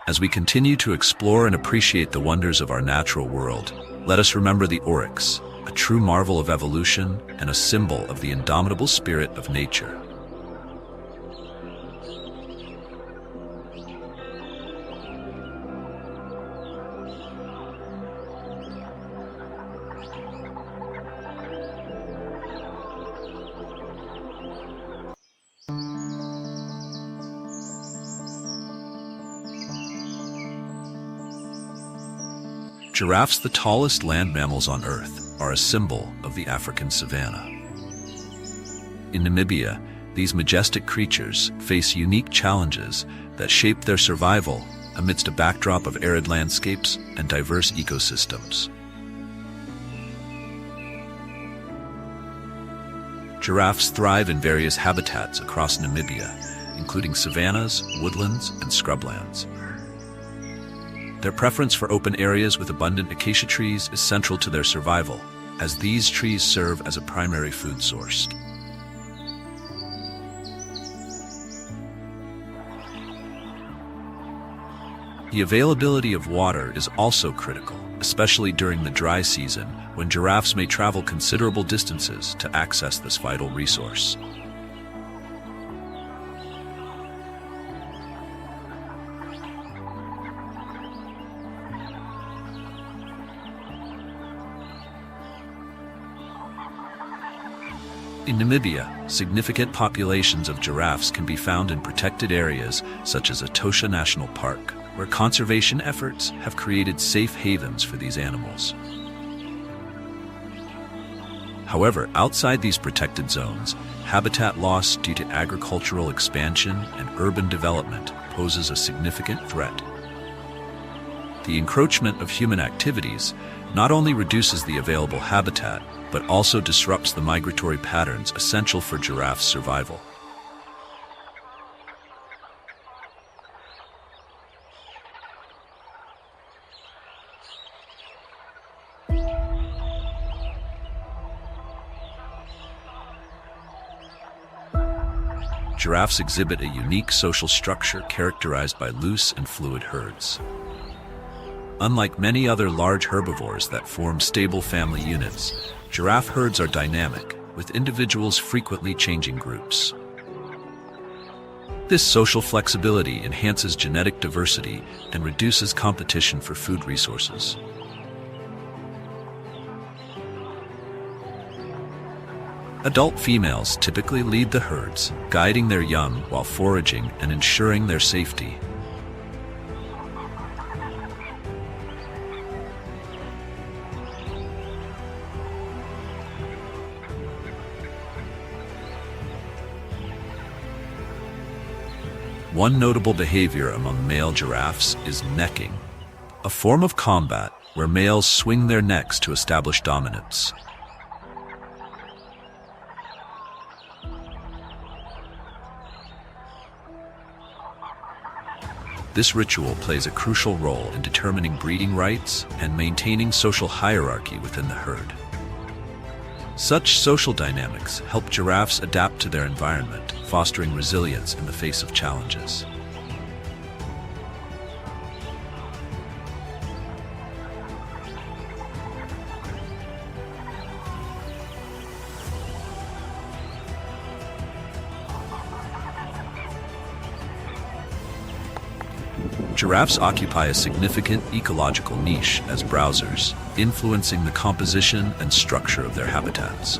As we continue to explore and appreciate the wonders of our natural world, let us remember the oryx, a true marvel of evolution and a symbol of the indomitable spirit of nature. Giraffes, the tallest land mammals on Earth, are a symbol of the African savanna. In Namibia, these majestic creatures face unique challenges that shape their survival amidst a backdrop of arid landscapes and diverse ecosystems. Giraffes thrive in various habitats across Namibia, including savannas, woodlands, and scrublands. Their preference for open areas with abundant acacia trees is central to their survival, as these trees serve as a primary food source. The availability of water is also critical, especially during the dry season, when giraffes may travel considerable distances to access this vital resource. In Namibia, significant populations of giraffes can be found in protected areas such as Etosha National Park, where conservation efforts have created safe havens for these animals. However, outside these protected zones, habitat loss due to agricultural expansion and urban development poses a significant threat. The encroachment of human activities not only reduces the available habitat, but also disrupts the migratory patterns essential for giraffe survival. Giraffes exhibit a unique social structure characterized by loose and fluid herds. Unlike many other large herbivores that form stable family units, giraffe herds are dynamic, with individuals frequently changing groups. This social flexibility enhances genetic diversity and reduces competition for food resources. Adult females typically lead the herds, guiding their young while foraging and ensuring their safety. One notable behavior among male giraffes is necking, a form of combat where males swing their necks to establish dominance. This ritual plays a crucial role in determining breeding rights and maintaining social hierarchy within the herd. Such social dynamics help giraffes adapt to their environment, fostering resilience in the face of challenges. Giraffes occupy a significant ecological niche as browsers, influencing the composition and structure of their habitats.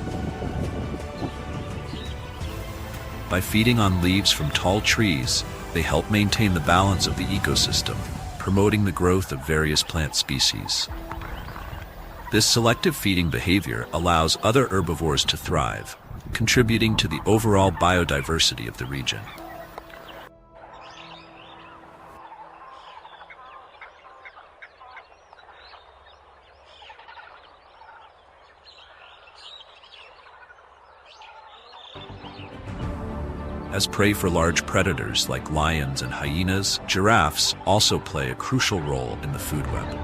By feeding on leaves from tall trees, they help maintain the balance of the ecosystem, promoting the growth of various plant species. This selective feeding behavior allows other herbivores to thrive, contributing to the overall biodiversity of the region. As prey for large predators like lions and hyenas, giraffes also play a crucial role in the food web.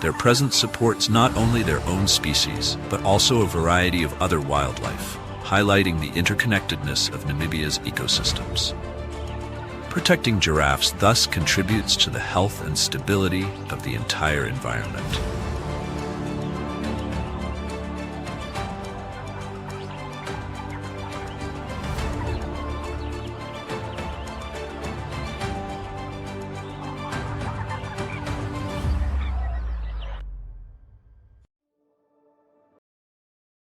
Their presence supports not only their own species, but also a variety of other wildlife, highlighting the interconnectedness of Namibia's ecosystems. Protecting giraffes thus contributes to the health and stability of the entire environment.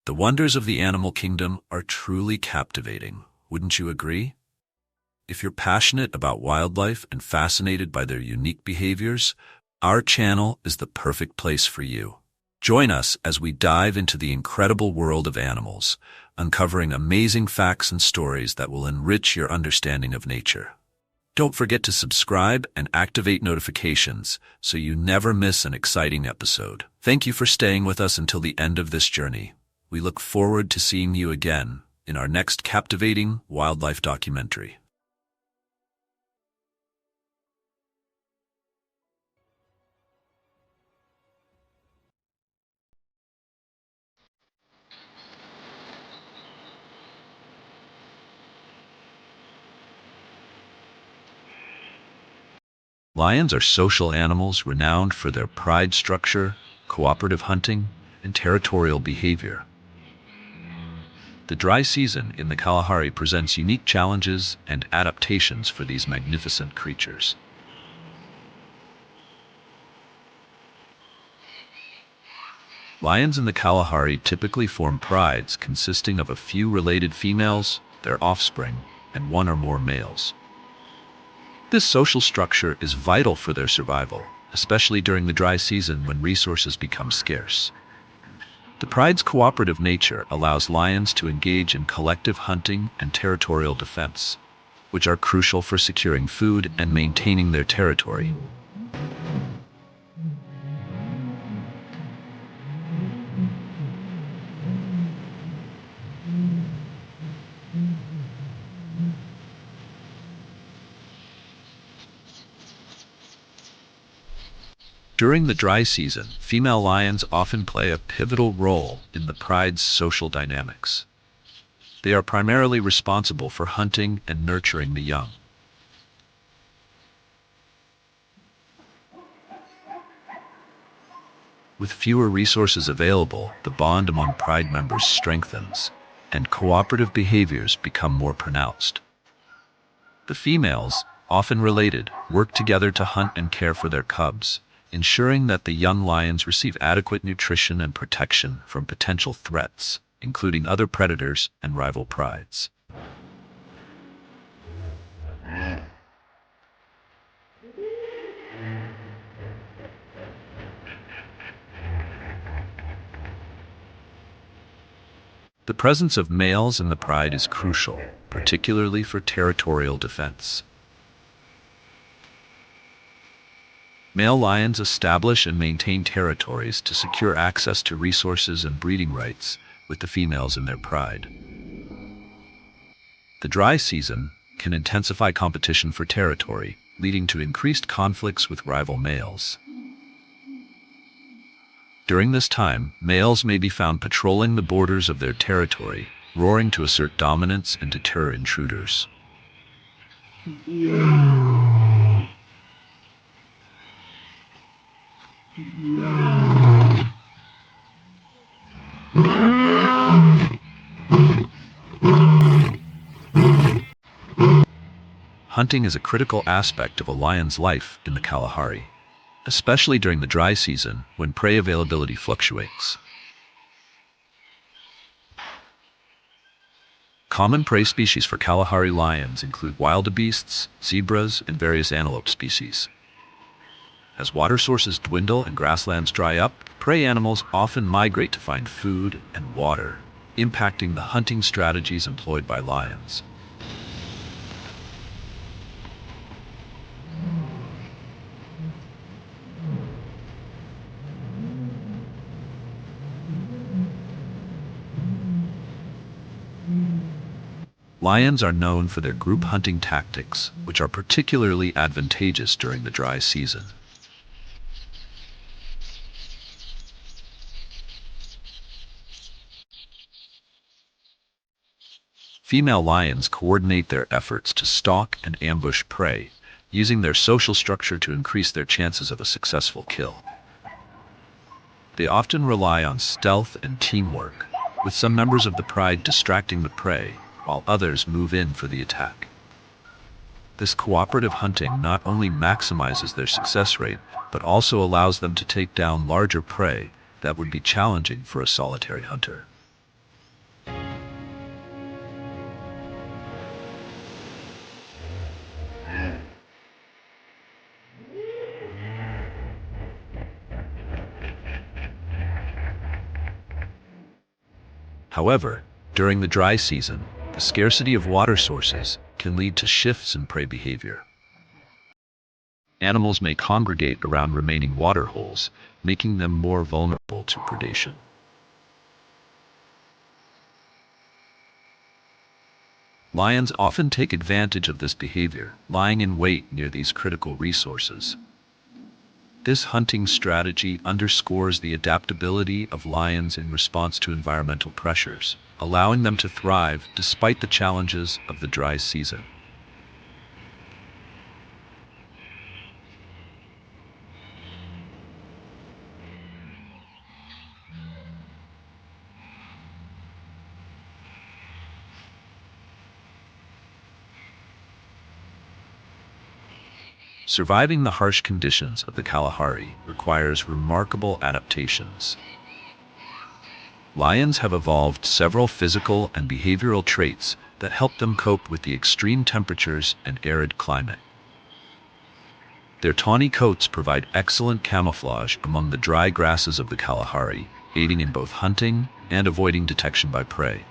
The wonders of the animal kingdom are truly captivating, wouldn't you agree? If you're passionate about wildlife and fascinated by their unique behaviors, our channel is the perfect place for you. Join us as we dive into the incredible world of animals, uncovering amazing facts and stories that will enrich your understanding of nature. Don't forget to subscribe and activate notifications so you never miss an exciting episode. Thank you for staying with us until the end of this journey. We look forward to seeing you again in our next captivating wildlife documentary. Lions are social animals renowned for their pride structure, cooperative hunting, and territorial behavior. The dry season in the Kalahari presents unique challenges and adaptations for these magnificent creatures. Lions in the Kalahari typically form prides consisting of a few related females, their offspring, and one or more males. This social structure is vital for their survival, especially during the dry season when resources become scarce. The pride's cooperative nature allows lions to engage in collective hunting and territorial defense, which are crucial for securing food and maintaining their territory. During the dry season, female lions often play a pivotal role in the pride's social dynamics. They are primarily responsible for hunting and nurturing the young. With fewer resources available, the bond among pride members strengthens, and cooperative behaviors become more pronounced. The females, often related, work together to hunt and care for their cubs, ensuring that the young lions receive adequate nutrition and protection from potential threats, including other predators and rival prides. The presence of males in the pride is crucial, particularly for territorial defense. Male lions establish and maintain territories to secure access to resources and breeding rights with the females in their pride. The dry season can intensify competition for territory, leading to increased conflicts with rival males. During this time, males may be found patrolling the borders of their territory, roaring to assert dominance and deter intruders. Hunting is a critical aspect of a lion's life in the Kalahari, especially during the dry season when prey availability fluctuates. Common prey species for Kalahari lions include wildebeests, zebras, and various antelope species. As water sources dwindle and grasslands dry up, prey animals often migrate to find food and water, impacting the hunting strategies employed by lions. Lions are known for their group hunting tactics, which are particularly advantageous during the dry season. Female lions coordinate their efforts to stalk and ambush prey, using their social structure to increase their chances of a successful kill. They often rely on stealth and teamwork, with some members of the pride distracting the prey, while others move in for the attack. This cooperative hunting not only maximizes their success rate, but also allows them to take down larger prey that would be challenging for a solitary hunter. However, during the dry season, the scarcity of water sources can lead to shifts in prey behavior. Animals may congregate around remaining water holes, making them more vulnerable to predation. Lions often take advantage of this behavior, lying in wait near these critical resources. This hunting strategy underscores the adaptability of lions in response to environmental pressures, allowing them to thrive despite the challenges of the dry season. Surviving the harsh conditions of the Kalahari requires remarkable adaptations. Lions have evolved several physical and behavioral traits that help them cope with the extreme temperatures and arid climate. Their tawny coats provide excellent camouflage among the dry grasses of the Kalahari, aiding in both hunting and avoiding detection by prey.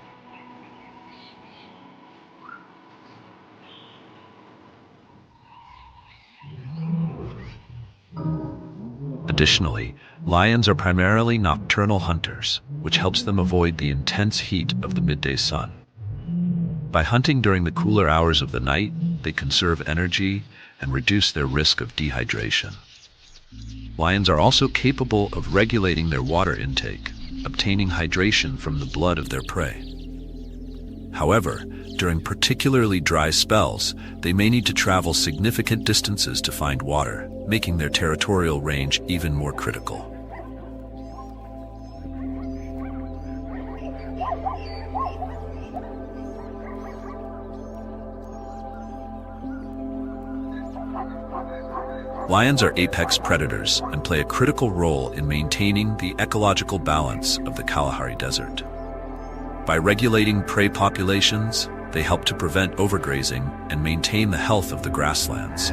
Additionally, lions are primarily nocturnal hunters, which helps them avoid the intense heat of the midday sun. By hunting during the cooler hours of the night, they conserve energy and reduce their risk of dehydration. Lions are also capable of regulating their water intake, obtaining hydration from the blood of their prey. However, during particularly dry spells, they may need to travel significant distances to find water, making their territorial range even more critical. Lions are apex predators and play a critical role in maintaining the ecological balance of the Kalahari Desert. By regulating prey populations, they help to prevent overgrazing and maintain the health of the grasslands.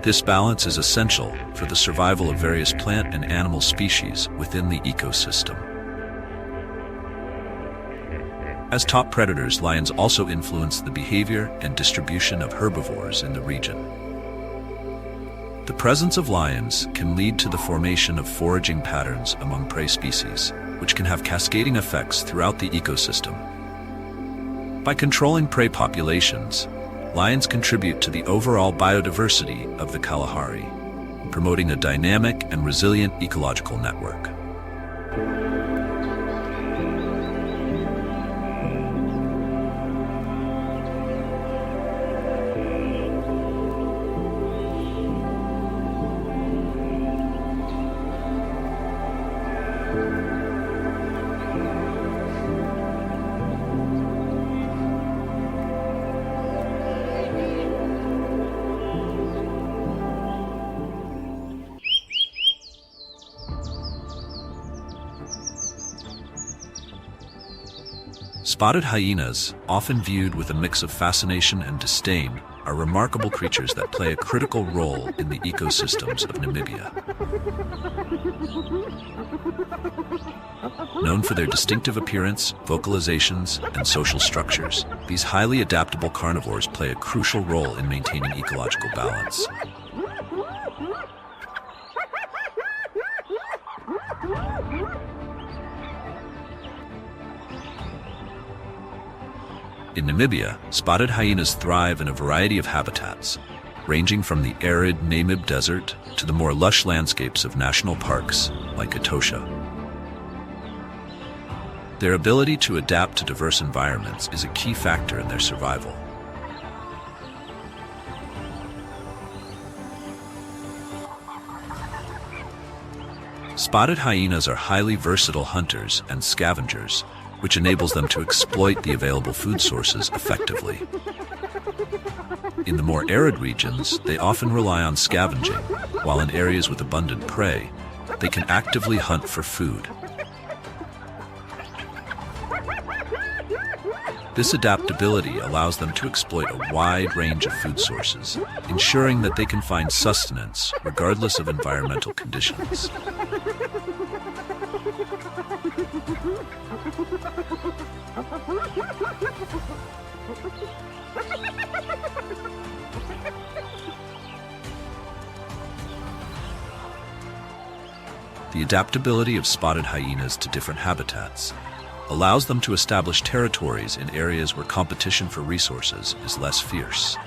This balance is essential for the survival of various plant and animal species within the ecosystem. As top predators, lions also influence the behavior and distribution of herbivores in the region. The presence of lions can lead to the formation of foraging patterns among prey species, which can have cascading effects throughout the ecosystem. By controlling prey populations, lions contribute to the overall biodiversity of the Kalahari, promoting a dynamic and resilient ecological network. Spotted hyenas, often viewed with a mix of fascination and disdain, are remarkable creatures that play a critical role in the ecosystems of Namibia. Known for their distinctive appearance, vocalizations, and social structures, these highly adaptable carnivores play a crucial role in maintaining ecological balance. In Namibia, spotted hyenas thrive in a variety of habitats, ranging from the arid Namib Desert to the more lush landscapes of national parks like Etosha. Their ability to adapt to diverse environments is a key factor in their survival. Spotted hyenas are highly versatile hunters and scavengers, which enables them to exploit the available food sources effectively. In the more arid regions, they often rely on scavenging, while in areas with abundant prey, they can actively hunt for food. This adaptability allows them to exploit a wide range of food sources, ensuring that they can find sustenance regardless of environmental conditions. The adaptability of spotted hyenas to different habitats allows them to establish territories in areas where competition for resources is less fierce.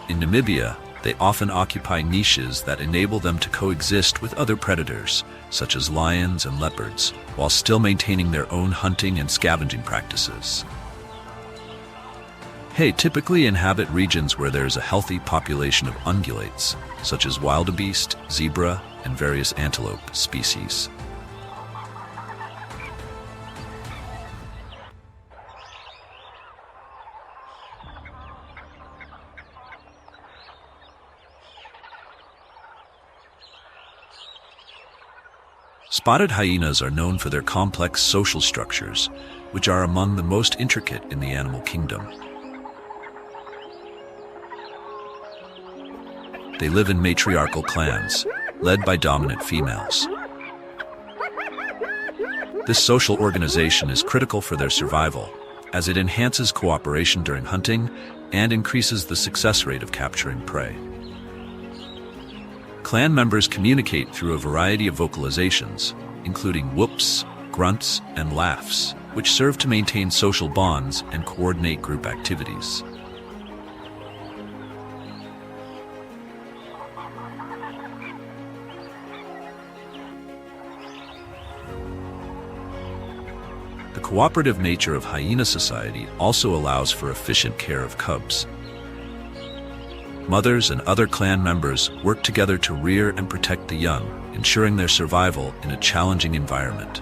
In Namibia, they often occupy niches that enable them to coexist with other predators, such as lions and leopards, while still maintaining their own hunting and scavenging practices. They typically inhabit regions where there is a healthy population of ungulates, such as wildebeest, zebra, and various antelope species. Spotted hyenas are known for their complex social structures, which are among the most intricate in the animal kingdom. They live in matriarchal clans, led by dominant females. This social organization is critical for their survival, as it enhances cooperation during hunting and increases the success rate of capturing prey. Clan members communicate through a variety of vocalizations, including whoops, grunts, and laughs, which serve to maintain social bonds and coordinate group activities. The cooperative nature of hyena society also allows for efficient care of cubs. Mothers and other clan members work together to rear and protect the young, ensuring their survival in a challenging environment.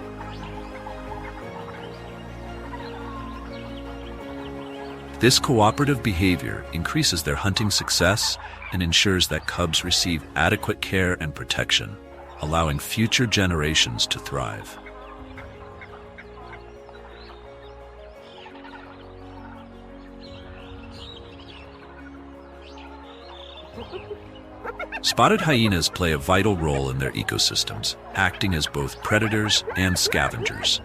This cooperative behavior increases their hunting success and ensures that cubs receive adequate care and protection, allowing future generations to thrive. Spotted hyenas play a vital role in their ecosystems, acting as both predators and scavengers.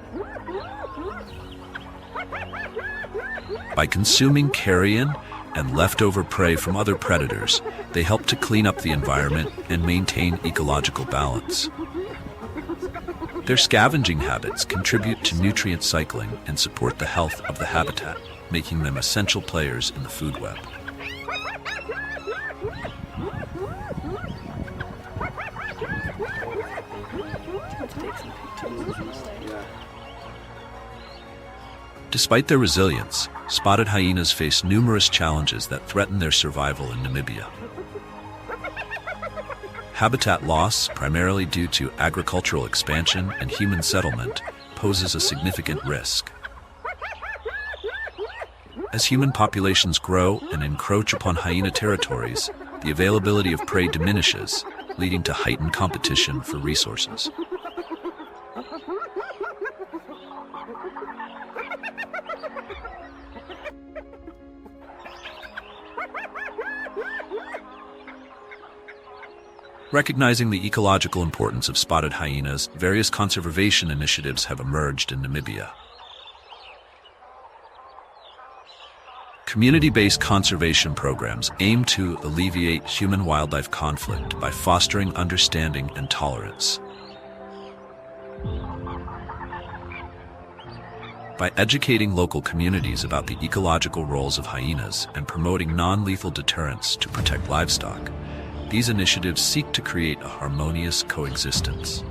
By consuming carrion and leftover prey from other predators, they help to clean up the environment and maintain ecological balance. Their scavenging habits contribute to nutrient cycling and support the health of the habitat, making them essential players in the food web. Despite their resilience, spotted hyenas face numerous challenges that threaten their survival in Namibia. Habitat loss, primarily due to agricultural expansion and human settlement, poses a significant risk. As human populations grow and encroach upon hyena territories, the availability of prey diminishes, leading to heightened competition for resources. Recognizing the ecological importance of spotted hyenas, various conservation initiatives have emerged in Namibia. Community-based conservation programs aim to alleviate human-wildlife conflict by fostering understanding and tolerance. By educating local communities about the ecological roles of hyenas and promoting non-lethal deterrence to protect livestock, these initiatives seek to create a harmonious coexistence.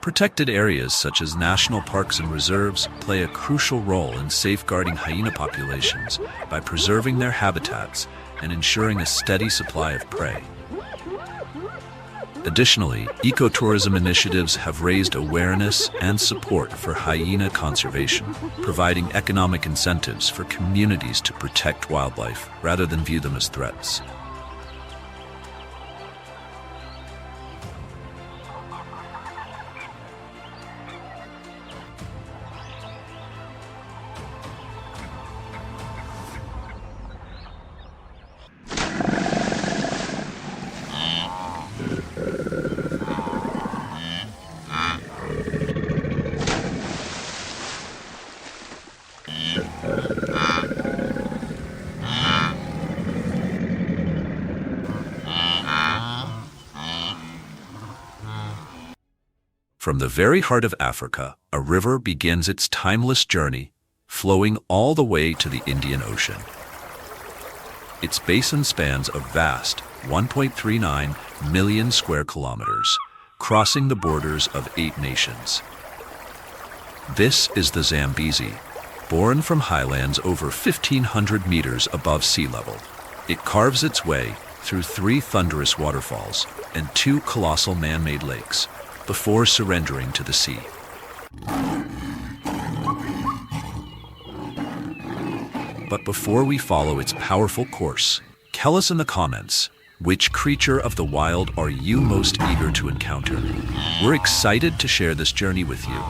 Protected areas such as national parks and reserves play a crucial role in safeguarding hyena populations by preserving their habitats and ensuring a steady supply of prey. Additionally, ecotourism initiatives have raised awareness and support for hyena conservation, providing economic incentives for communities to protect wildlife rather than view them as threats. From the very heart of Africa, a river begins its timeless journey, flowing all the way to the Indian Ocean. Its basin spans a vast 1.39 million square kilometers, crossing the borders of 8 nations. This is the Zambezi, born from highlands over 1,500 meters above sea level. It carves its way through 3 thunderous waterfalls and 2 colossal man-made lakes, before surrendering to the sea. But before we follow its powerful course, tell us in the comments, which creature of the wild are you most eager to encounter? We're excited to share this journey with you.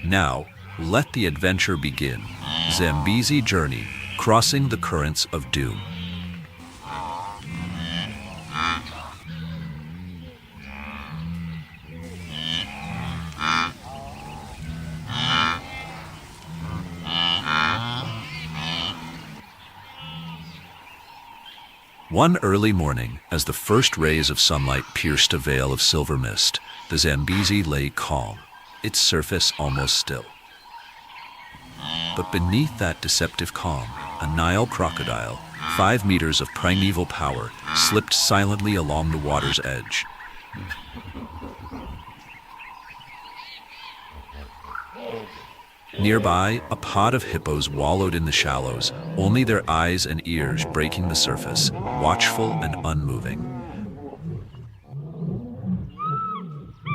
Now, let the adventure begin. Zambezi Journey, crossing the currents of doom. One early morning, as the first rays of sunlight pierced a veil of silver mist, the Zambezi lay calm, its surface almost still. But beneath that deceptive calm, a Nile crocodile, 5 meters of primeval power, slipped silently along the water's edge. Nearby, a pod of hippos wallowed in the shallows, only their eyes and ears breaking the surface, watchful and unmoving.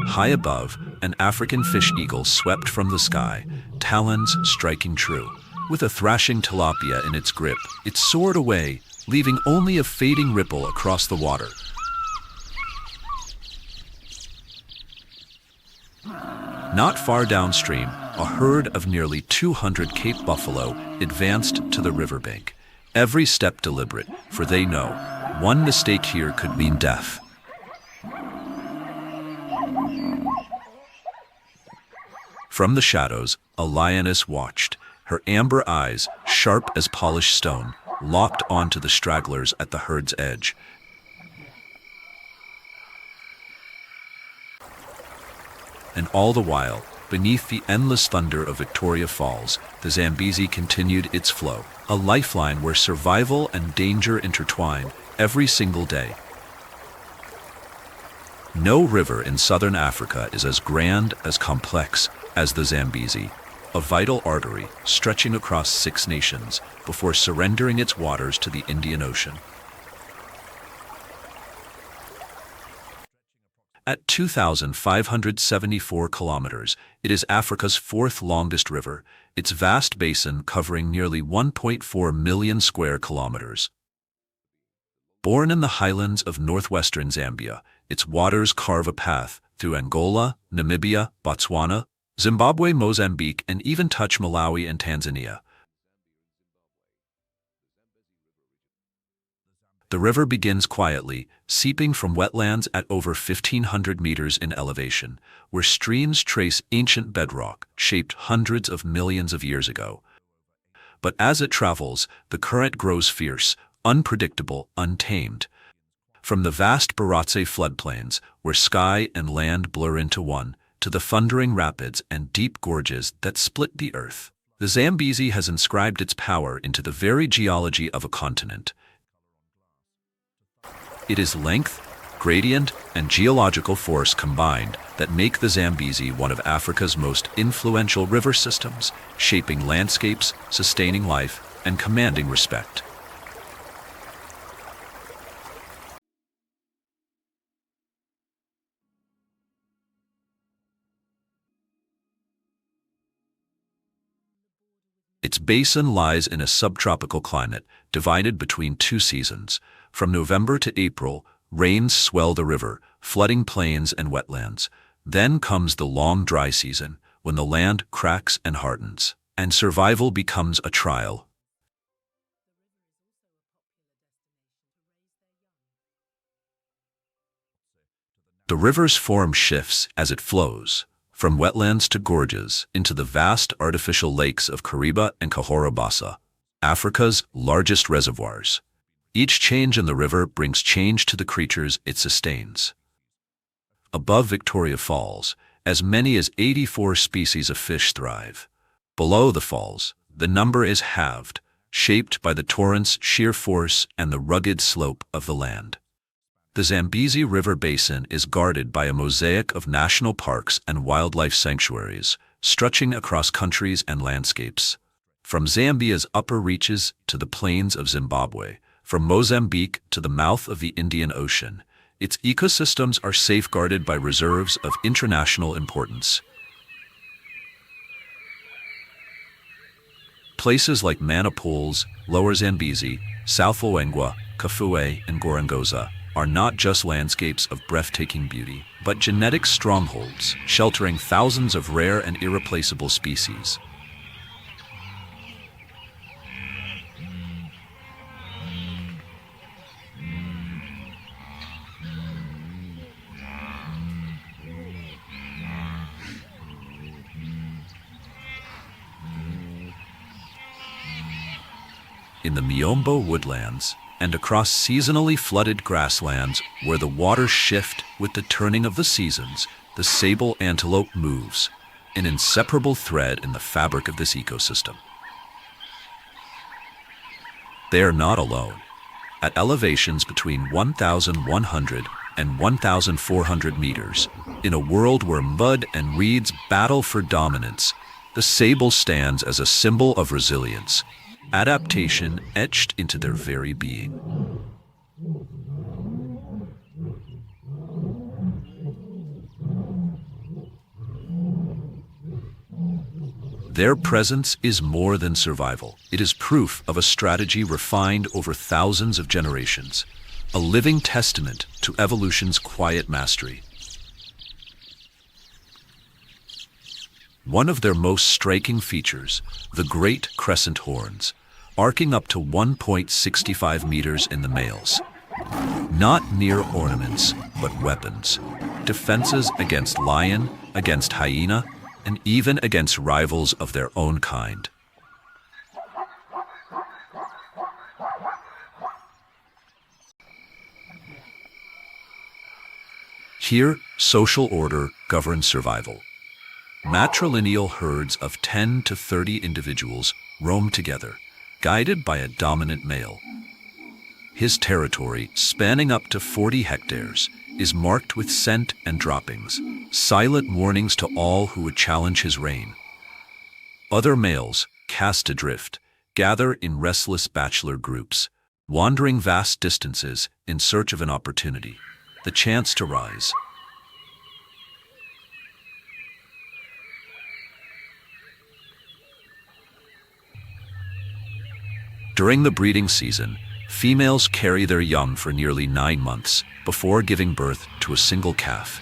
High above, an African fish eagle swept from the sky, talons striking true. With a thrashing tilapia in its grip, it soared away, leaving only a fading ripple across the water. Not far downstream, a herd of nearly 200 Cape buffalo advanced to the riverbank. Every step deliberate, for they know, one mistake here could mean death. From the shadows, a lioness watched, her amber eyes, sharp as polished stone, locked onto the stragglers at the herd's edge. And all the while, beneath the endless thunder of Victoria Falls, the Zambezi continued its flow, a lifeline where survival and danger intertwine every single day. No river in southern Africa is as grand, as complex as the Zambezi, a vital artery stretching across 6 nations before surrendering its waters to the Indian Ocean. At 2,574 kilometers, it is Africa's 4th longest river, its vast basin covering nearly 1.4 million square kilometers. Born in the highlands of northwestern Zambia, its waters carve a path through Angola, Namibia, Botswana, Zimbabwe, Mozambique, and even touch Malawi and Tanzania. The river begins quietly, seeping from wetlands at over 1,500 meters in elevation, where streams trace ancient bedrock shaped hundreds of millions of years ago. But as it travels, the current grows fierce, unpredictable, untamed. From the vast Baratse floodplains, where sky and land blur into one, to the thundering rapids and deep gorges that split the earth, the Zambezi has inscribed its power into the very geology of a continent. It is length, gradient, and geological force combined that make the Zambezi one of Africa's most influential river systems, shaping landscapes, sustaining life, and commanding respect. Its basin lies in a subtropical climate, divided between two seasons. From November to April, rains swell the river, flooding plains and wetlands. Then comes the long dry season, when the land cracks and hardens, and survival becomes a trial. The river's form shifts as it flows, from wetlands to gorges, into the vast artificial lakes of Kariba and Cahora Bassa, Africa's largest reservoirs. Each change in the river brings change to the creatures it sustains. Above Victoria Falls, as many as 84 species of fish thrive. Below the falls, the number is halved, shaped by the torrent's sheer force and the rugged slope of the land. The Zambezi River Basin is guarded by a mosaic of national parks and wildlife sanctuaries, stretching across countries and landscapes. From Zambia's upper reaches to the plains of Zimbabwe, from Mozambique to the mouth of the Indian Ocean, its ecosystems are safeguarded by reserves of international importance. Places like Mana Pools, Lower Zambezi, South Luangwa, Kafue, and Gorongosa are not just landscapes of breathtaking beauty, but genetic strongholds sheltering thousands of rare and irreplaceable species. In the Miombo woodlands, and across seasonally flooded grasslands where the waters shift with the turning of the seasons, the sable antelope moves, an inseparable thread in the fabric of this ecosystem. They are not alone. At elevations between 1,100 and 1,400 meters, in a world where mud and reeds battle for dominance, the sable stands as a symbol of resilience, adaptation etched into their very being. Their presence is more than survival. It is proof of a strategy refined over thousands of generations, a living testament to evolution's quiet mastery. One of their most striking features, the great crescent horns, arcing up to 1.65 meters in the males. Not mere ornaments, but weapons. Defenses against lion, against hyena, and even against rivals of their own kind. Here, social order governs survival. Matrilineal herds of 10 to 30 individuals roam together, guided by a dominant male. His territory, spanning up to 40 hectares, is marked with scent and droppings, silent warnings to all who would challenge his reign. Other males, cast adrift, gather in restless bachelor groups, wandering vast distances in search of an opportunity, the chance to rise. During the breeding season, Females carry their young for nearly 9 months before giving birth to a single calf.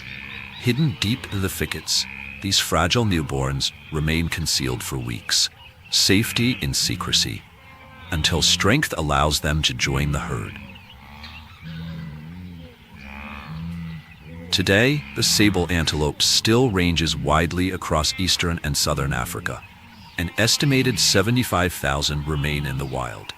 Hidden deep in the thickets, these fragile newborns remain concealed for weeks, safety in secrecy, until strength allows them to join the herd. Today, the sable antelope still ranges widely across eastern and southern Africa. An estimated 75,000 remain in the wild.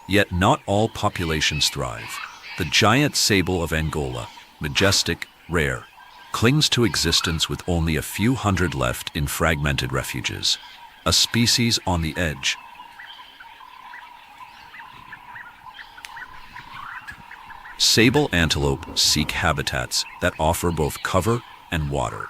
Yet not all populations thrive. The giant sable of Angola, majestic, rare, clings to existence with only a few hundred left in fragmented refuges, a species on the edge. Sable antelope seek habitats that offer both cover and water,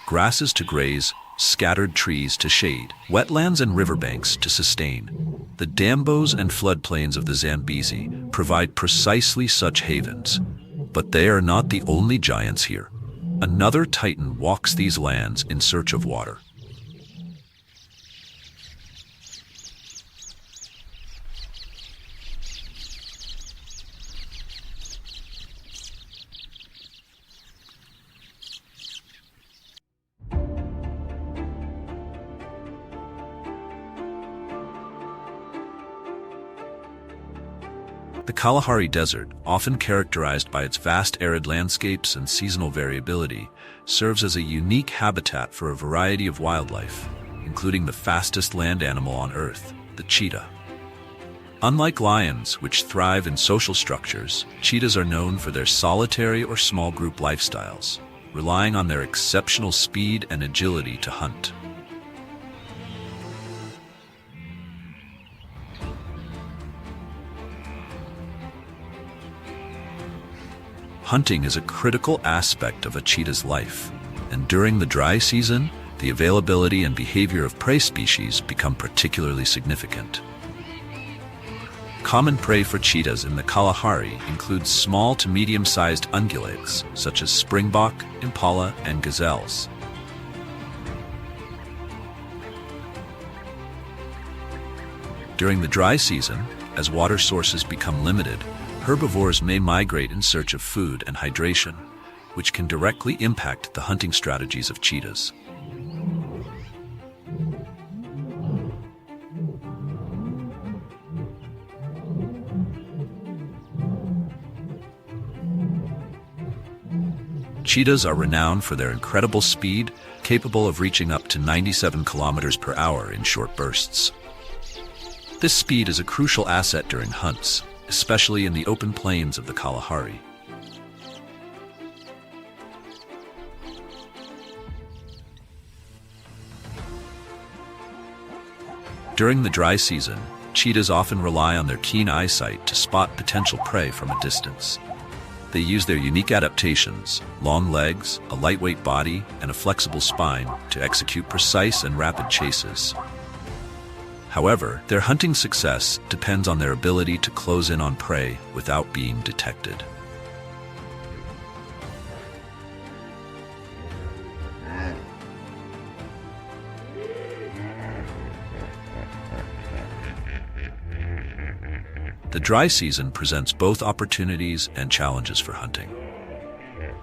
grasses to graze, scattered trees to shade, wetlands and riverbanks to sustain. The dambos and floodplains of the Zambezi provide precisely such havens. But they are not the only giants here. Another titan walks these lands in search of water. The Kalahari Desert, often characterized by its vast arid landscapes and seasonal variability, serves as a unique habitat for a variety of wildlife, including the fastest land animal on Earth, the cheetah. Unlike lions, which thrive in social structures, cheetahs are known for their solitary or small group lifestyles, relying on their exceptional speed and agility to hunt. Hunting is a critical aspect of a cheetah's life, and during the dry season, the availability and behavior of prey species become particularly significant. Common prey for cheetahs in the Kalahari includes small to medium-sized ungulates, such as springbok, impala, and gazelles. During the dry season, as water sources become limited, herbivores may migrate in search of food and hydration, which can directly impact the hunting strategies of cheetahs. Cheetahs are renowned for their incredible speed, capable of reaching up to 97 kilometers per hour in short bursts. This speed is a crucial asset during hunts, especially in the open plains of the Kalahari. During the dry season, cheetahs often rely on their keen eyesight to spot potential prey from a distance. They use their unique adaptations, long legs, a lightweight body, and a flexible spine to execute precise and rapid chases. However, their hunting success depends on their ability to close in on prey without being detected. The dry season presents both opportunities and challenges for hunting.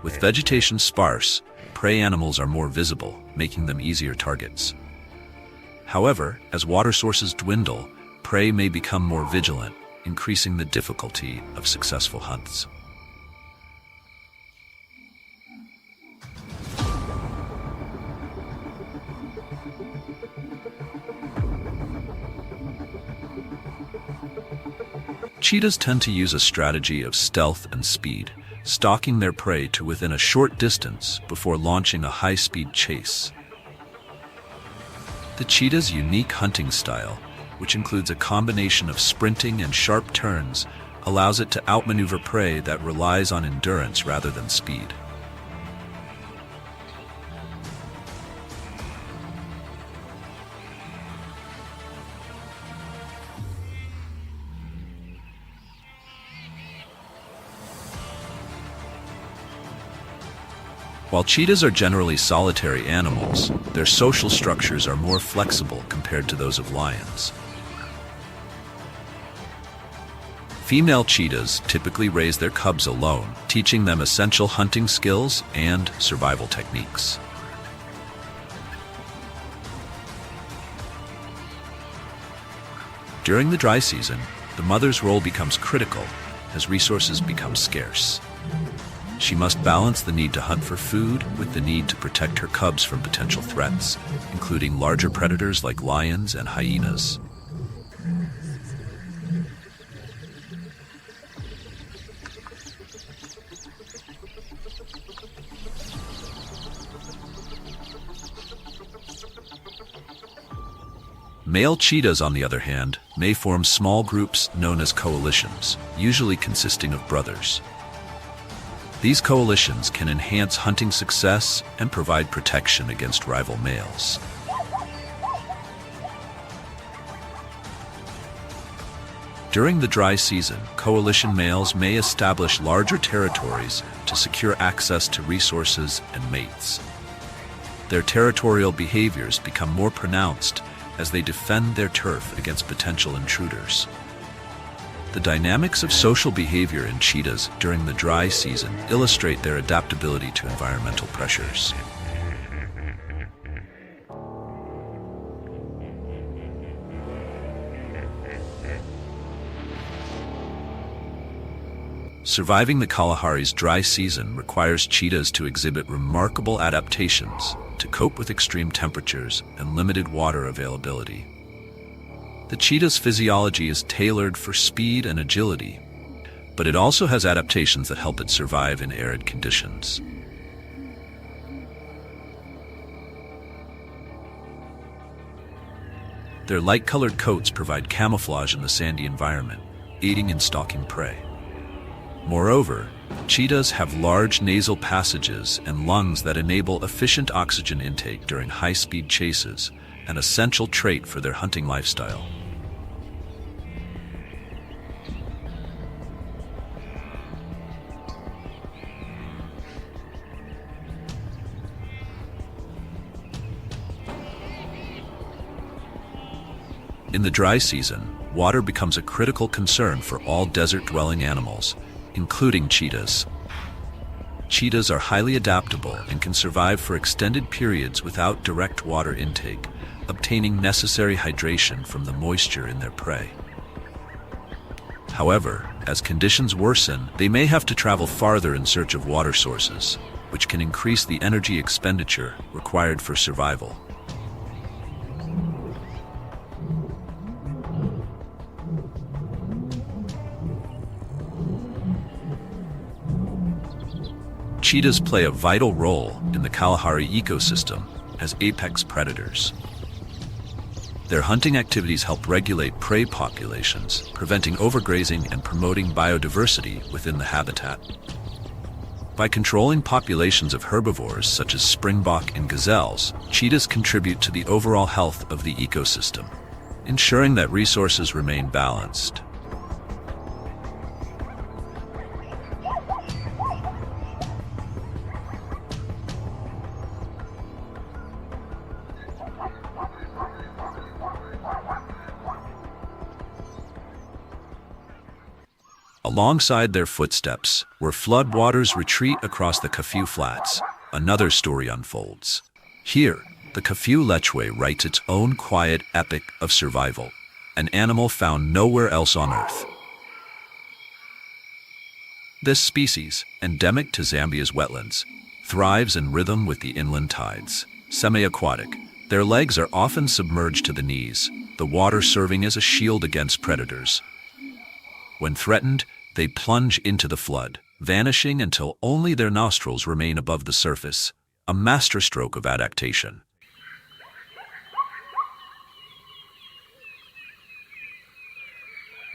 With vegetation sparse, prey animals are more visible, making them easier targets. However, as water sources dwindle, prey may become more vigilant, increasing the difficulty of successful hunts. Cheetahs tend to use a strategy of stealth and speed, stalking their prey to within a short distance before launching a high-speed chase. The cheetah's unique hunting style, which includes a combination of sprinting and sharp turns, allows it to outmaneuver prey that relies on endurance rather than speed. While cheetahs are generally solitary animals, their social structures are more flexible compared to those of lions. Female cheetahs typically raise their cubs alone, teaching them essential hunting skills and survival techniques. During the dry season, the mother's role becomes critical as resources become scarce. She must balance the need to hunt for food with the need to protect her cubs from potential threats, including larger predators like lions and hyenas. Male cheetahs, on the other hand, may form small groups known as coalitions, usually consisting of brothers. These coalitions can enhance hunting success and provide protection against rival males. During the dry season, coalition males may establish larger territories to secure access to resources and mates. Their territorial behaviors become more pronounced as they defend their turf against potential intruders. The dynamics of social behavior in cheetahs during the dry season illustrate their adaptability to environmental pressures. Surviving the Kalahari's dry season requires cheetahs to exhibit remarkable adaptations to cope with extreme temperatures and limited water availability. The cheetah's physiology is tailored for speed and agility, but it also has adaptations that help it survive in arid conditions. Their light-colored coats provide camouflage in the sandy environment, aiding in stalking prey. Moreover, cheetahs have large nasal passages and lungs that enable efficient oxygen intake during high-speed chases, an essential trait for their hunting lifestyle. In the dry season, water becomes a critical concern for all desert-dwelling animals, including cheetahs. Cheetahs are highly adaptable and can survive for extended periods without direct water intake, obtaining necessary hydration from the moisture in their prey. However, as conditions worsen, they may have to travel farther in search of water sources, which can increase the energy expenditure required for survival. Cheetahs play a vital role in the Kalahari ecosystem as apex predators. Their hunting activities help regulate prey populations, preventing overgrazing and promoting biodiversity within the habitat. By controlling populations of herbivores such as springbok and gazelles, cheetahs contribute to the overall health of the ecosystem, ensuring that resources remain balanced. Alongside their footsteps, where floodwaters retreat across the Kafue Flats, another story unfolds. Here, the Kafue lechwe writes its own quiet epic of survival, an animal found nowhere else on Earth. This species, endemic to Zambia's wetlands, thrives in rhythm with the inland tides. Semi-aquatic, their legs are often submerged to the knees, the water serving as a shield against predators. When threatened, they plunge into the flood, vanishing until only their nostrils remain above the surface, a masterstroke of adaptation.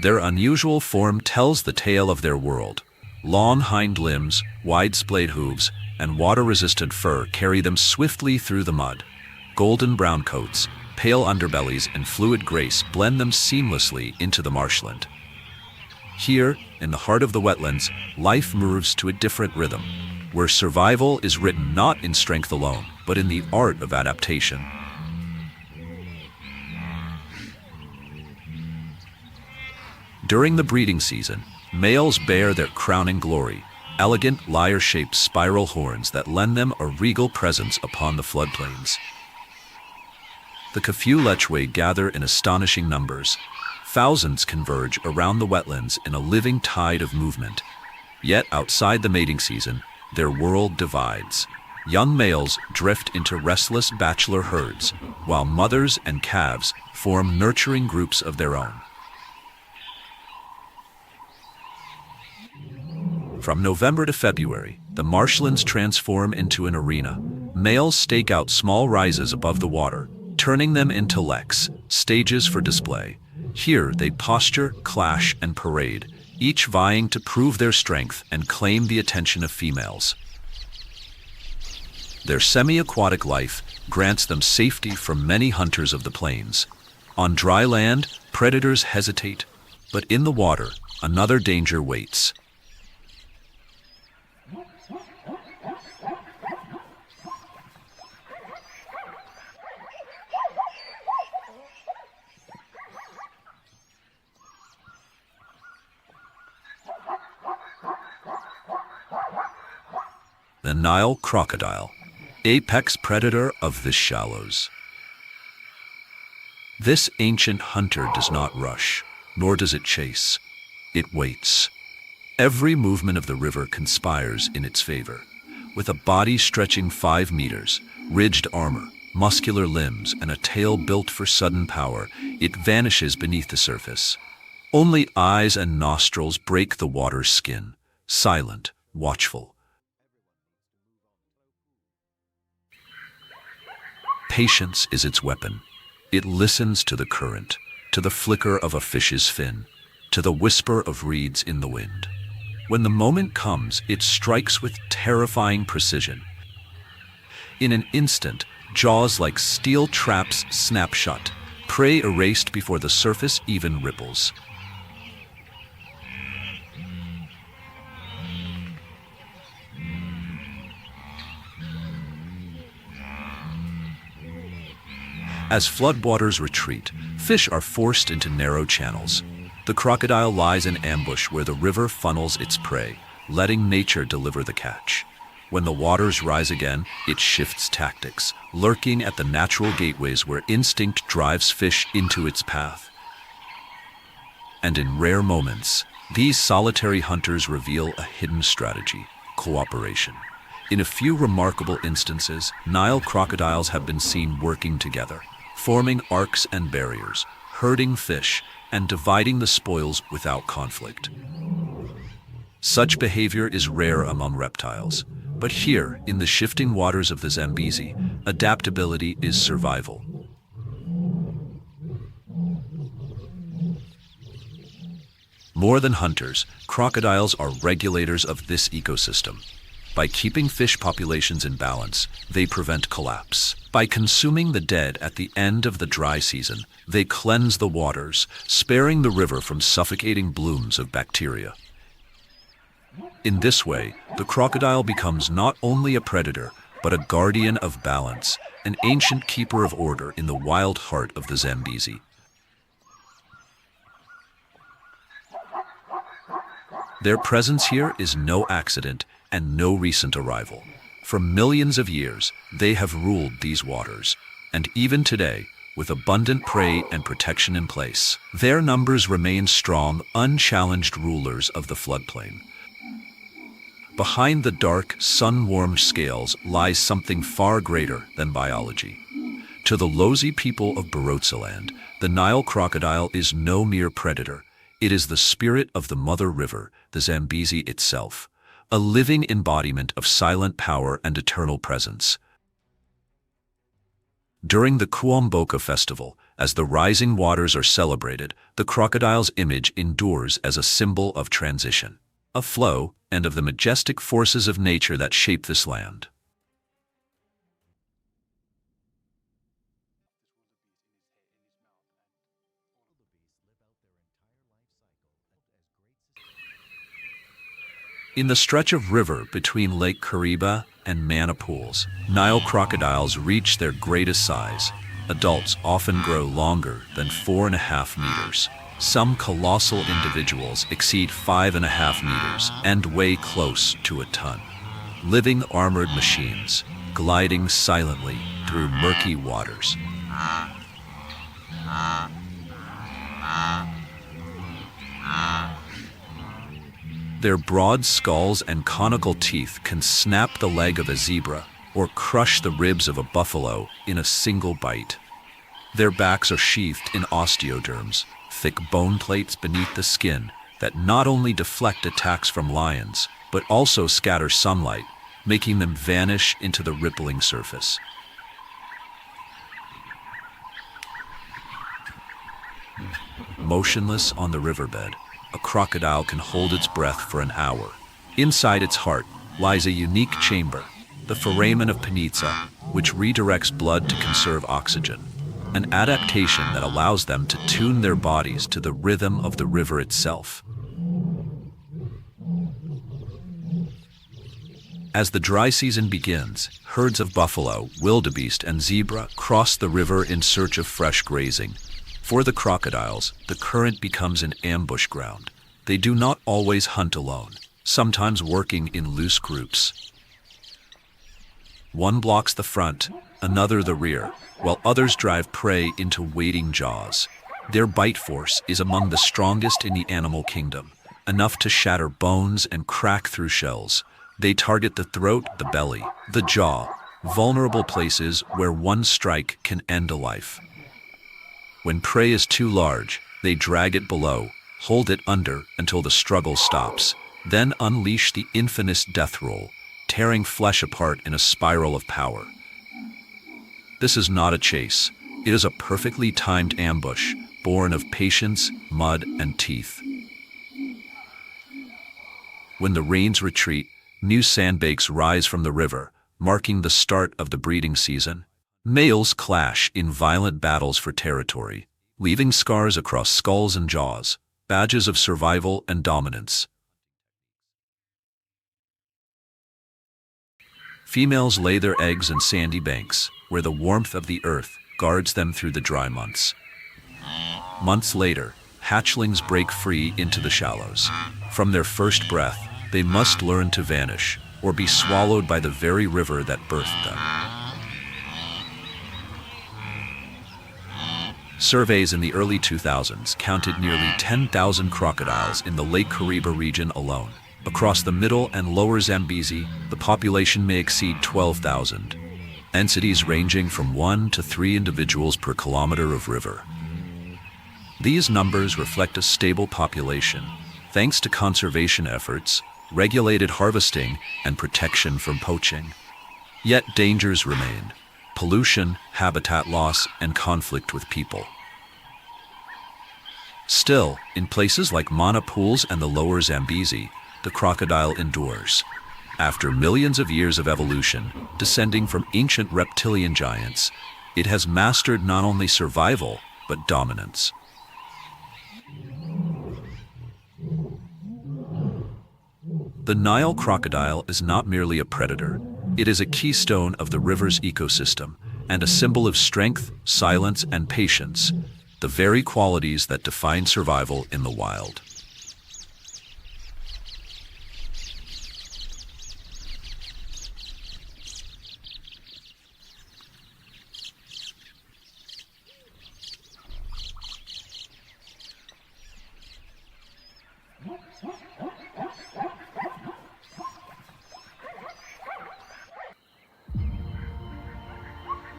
Their unusual form tells the tale of their world. Long hind limbs, wide splayed hooves, and water-resistant fur carry them swiftly through the mud. Golden brown coats, pale underbellies, and fluid grace blend them seamlessly into the marshland. Here, in the heart of the wetlands, life moves to a different rhythm, where survival is written not in strength alone, but in the art of adaptation. During the breeding season, males bear their crowning glory, elegant lyre-shaped spiral horns that lend them a regal presence upon the floodplains. The Kafue lechwe gather in astonishing numbers. Thousands converge around the wetlands in a living tide of movement. Yet outside the mating season, their world divides. Young males drift into restless bachelor herds, while mothers and calves form nurturing groups of their own. From November to February, the marshlands transform into an arena. Males stake out small rises above the water, turning them into leks, stages for display. Here they posture, clash, and parade, each vying to prove their strength and claim the attention of females. Their semi-aquatic life grants them safety from many hunters of the plains. On dry land, predators hesitate, but in the water, another danger waits. The Nile crocodile, apex predator of the shallows. This ancient hunter does not rush, nor does it chase. It waits. Every movement of the river conspires in its favor. With a body stretching 5 meters, ridged armor, muscular limbs, and a tail built for sudden power, it vanishes beneath the surface. Only eyes and nostrils break the water's skin, silent, watchful. Patience is its weapon. It listens to the current, to the flicker of a fish's fin, to the whisper of reeds in the wind. When the moment comes, it strikes with terrifying precision. In an instant, jaws like steel traps snap shut, prey erased before the surface even ripples. As floodwaters retreat, fish are forced into narrow channels. The crocodile lies in ambush where the river funnels its prey, letting nature deliver the catch. When the waters rise again, it shifts tactics, lurking at the natural gateways where instinct drives fish into its path. And in rare moments, these solitary hunters reveal a hidden strategy: cooperation. In a few remarkable instances, Nile crocodiles have been seen working together, forming arcs and barriers, herding fish, and dividing the spoils without conflict. Such behavior is rare among reptiles, but here, in the shifting waters of the Zambezi, adaptability is survival. More than hunters, crocodiles are regulators of this ecosystem. By keeping fish populations in balance, they prevent collapse. By consuming the dead at the end of the dry season, they cleanse the waters, sparing the river from suffocating blooms of bacteria. In this way, the crocodile becomes not only a predator, but a guardian of balance, an ancient keeper of order in the wild heart of the Zambezi. Their presence here is no accident and no recent arrival. For millions of years, they have ruled these waters, and even today, with abundant prey and protection in place, their numbers remain strong, unchallenged rulers of the floodplain. Behind the dark, sun-warmed scales lies something far greater than biology. To the Lozi people of Barotseland, the Nile crocodile is no mere predator. It is the spirit of the mother river, the Zambezi itself, a living embodiment of silent power and eternal presence. During the Kuomboka festival, as the rising waters are celebrated, the crocodile's image endures as a symbol of transition, of flow, and of the majestic forces of nature that shape this land. In the stretch of river between Lake Kariba and Mana pools, Nile crocodiles reach their greatest size. Adults often grow longer than 4.5 meters. Some colossal individuals exceed 5.5 meters and weigh close to a ton. Living armored machines, gliding silently through murky waters. Their broad skulls and conical teeth can snap the leg of a zebra or crush the ribs of a buffalo in a single bite. Their backs are sheathed in osteoderms, thick bone plates beneath the skin that not only deflect attacks from lions, but also scatter sunlight, making them vanish into the rippling surface. Motionless on the riverbed, a crocodile can hold its breath for an hour. Inside its heart lies a unique chamber, the foramen of Panizza, which redirects blood to conserve oxygen, an adaptation that allows them to tune their bodies to the rhythm of the river itself. As the dry season begins, herds of buffalo, wildebeest, and zebra cross the river in search of fresh grazing. For the crocodiles, the current becomes an ambush ground. They do not always hunt alone, sometimes working in loose groups. One blocks the front, another the rear, while others drive prey into waiting jaws. Their bite force is among the strongest in the animal kingdom, enough to shatter bones and crack through shells. They target the throat, the belly, the jaw, vulnerable places where one strike can end a life. When prey is too large, they drag it below, hold it under until the struggle stops, then unleash the infamous death roll, tearing flesh apart in a spiral of power. This is not a chase. It is a perfectly timed ambush, born of patience, mud, and teeth. When the rains retreat, new sandbanks rise from the river, marking the start of the breeding season. Males clash in violent battles for territory, leaving scars across skulls and jaws, badges of survival and dominance. Females lay their eggs in sandy banks, where the warmth of the earth guards them through the dry months. Months later, hatchlings break free into the shallows. From their first breath, they must learn to vanish, or be swallowed by the very river that birthed them. Surveys in the early 2000s counted nearly 10,000 crocodiles in the Lake Kariba region alone. Across the middle and lower Zambezi, the population may exceed 12,000. Densities ranging from 1 to 3 individuals per kilometer of river. These numbers reflect a stable population, thanks to conservation efforts, regulated harvesting, and protection from poaching. Yet dangers remain: pollution, habitat loss, and conflict with people. Still, in places like Mana Pools and the lower Zambezi, the crocodile endures. After millions of years of evolution, descending from ancient reptilian giants, it has mastered not only survival, but dominance. The Nile crocodile is not merely a predator. It is a keystone of the river's ecosystem and a symbol of strength, silence, and patience, the very qualities that define survival in the wild.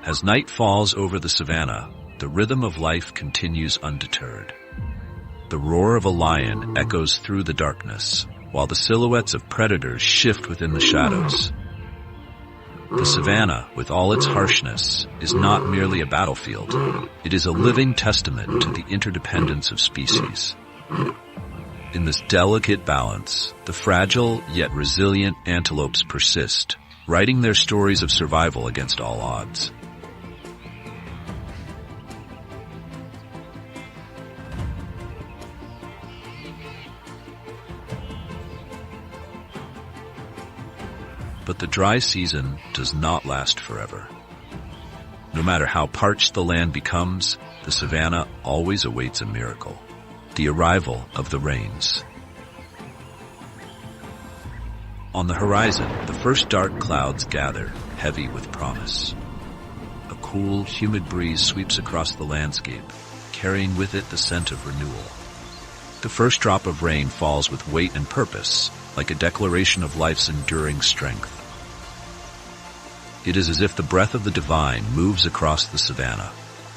As night falls over the savannah, the rhythm of life continues undeterred. The roar of a lion echoes through the darkness, while the silhouettes of predators shift within the shadows. The savannah, with all its harshness, is not merely a battlefield. It is a living testament to the interdependence of species. In this delicate balance, the fragile yet resilient antelopes persist, writing their stories of survival against all odds. But the dry season does not last forever. No matter how parched the land becomes, the savannah always awaits a miracle. The arrival of the rains. On the horizon, the first dark clouds gather, heavy with promise. A cool, humid breeze sweeps across the landscape, carrying with it the scent of renewal. The first drop of rain falls with weight and purpose, like a declaration of life's enduring strength. It is as if the breath of the divine moves across the savanna,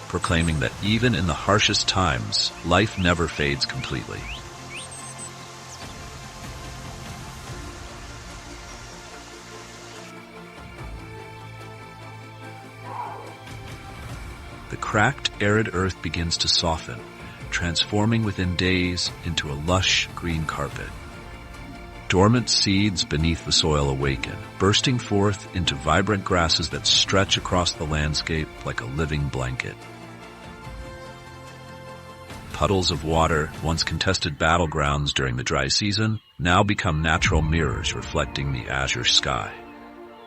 proclaiming that even in the harshest times, life never fades completely. The cracked, arid earth begins to soften, transforming within days into a lush green carpet. Dormant seeds beneath the soil awaken, bursting forth into vibrant grasses that stretch across the landscape like a living blanket. Puddles of water, once contested battlegrounds during the dry season, now become natural mirrors reflecting the azure sky.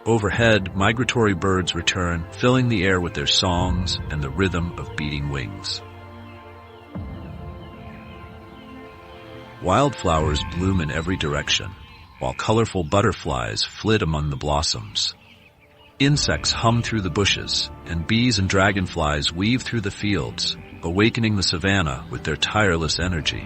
Overhead, migratory birds return, filling the air with their songs and the rhythm of beating wings. Wildflowers bloom in every direction, while colorful butterflies flit among the blossoms. Insects hum through the bushes, and bees and dragonflies weave through the fields, awakening the savanna with their tireless energy.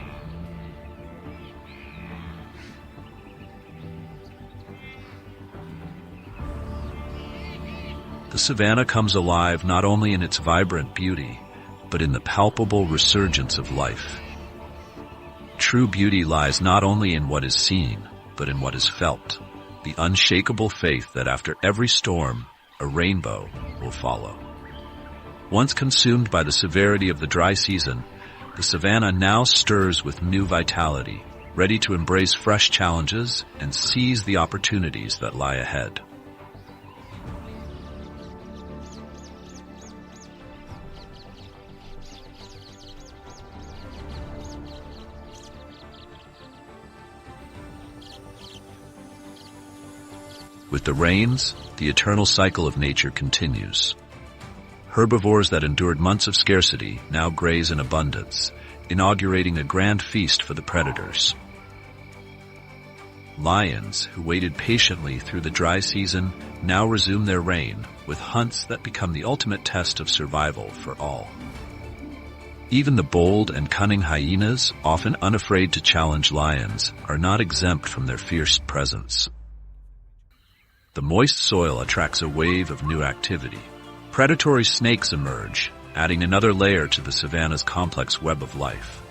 The savanna comes alive not only in its vibrant beauty, but in the palpable resurgence of life. True beauty lies not only in what is seen, but in what is felt, the unshakable faith that after every storm, a rainbow will follow. Once consumed by the severity of the dry season, the savanna now stirs with new vitality, ready to embrace fresh challenges and seize the opportunities that lie ahead. With the rains, the eternal cycle of nature continues. Herbivores that endured months of scarcity now graze in abundance, inaugurating a grand feast for the predators. Lions, who waited patiently through the dry season, now resume their reign, with hunts that become the ultimate test of survival for all. Even the bold and cunning hyenas, often unafraid to challenge lions, are not exempt from their fierce presence. The moist soil attracts a wave of new activity. Predatory snakes emerge, adding another layer to the savanna's complex web of life.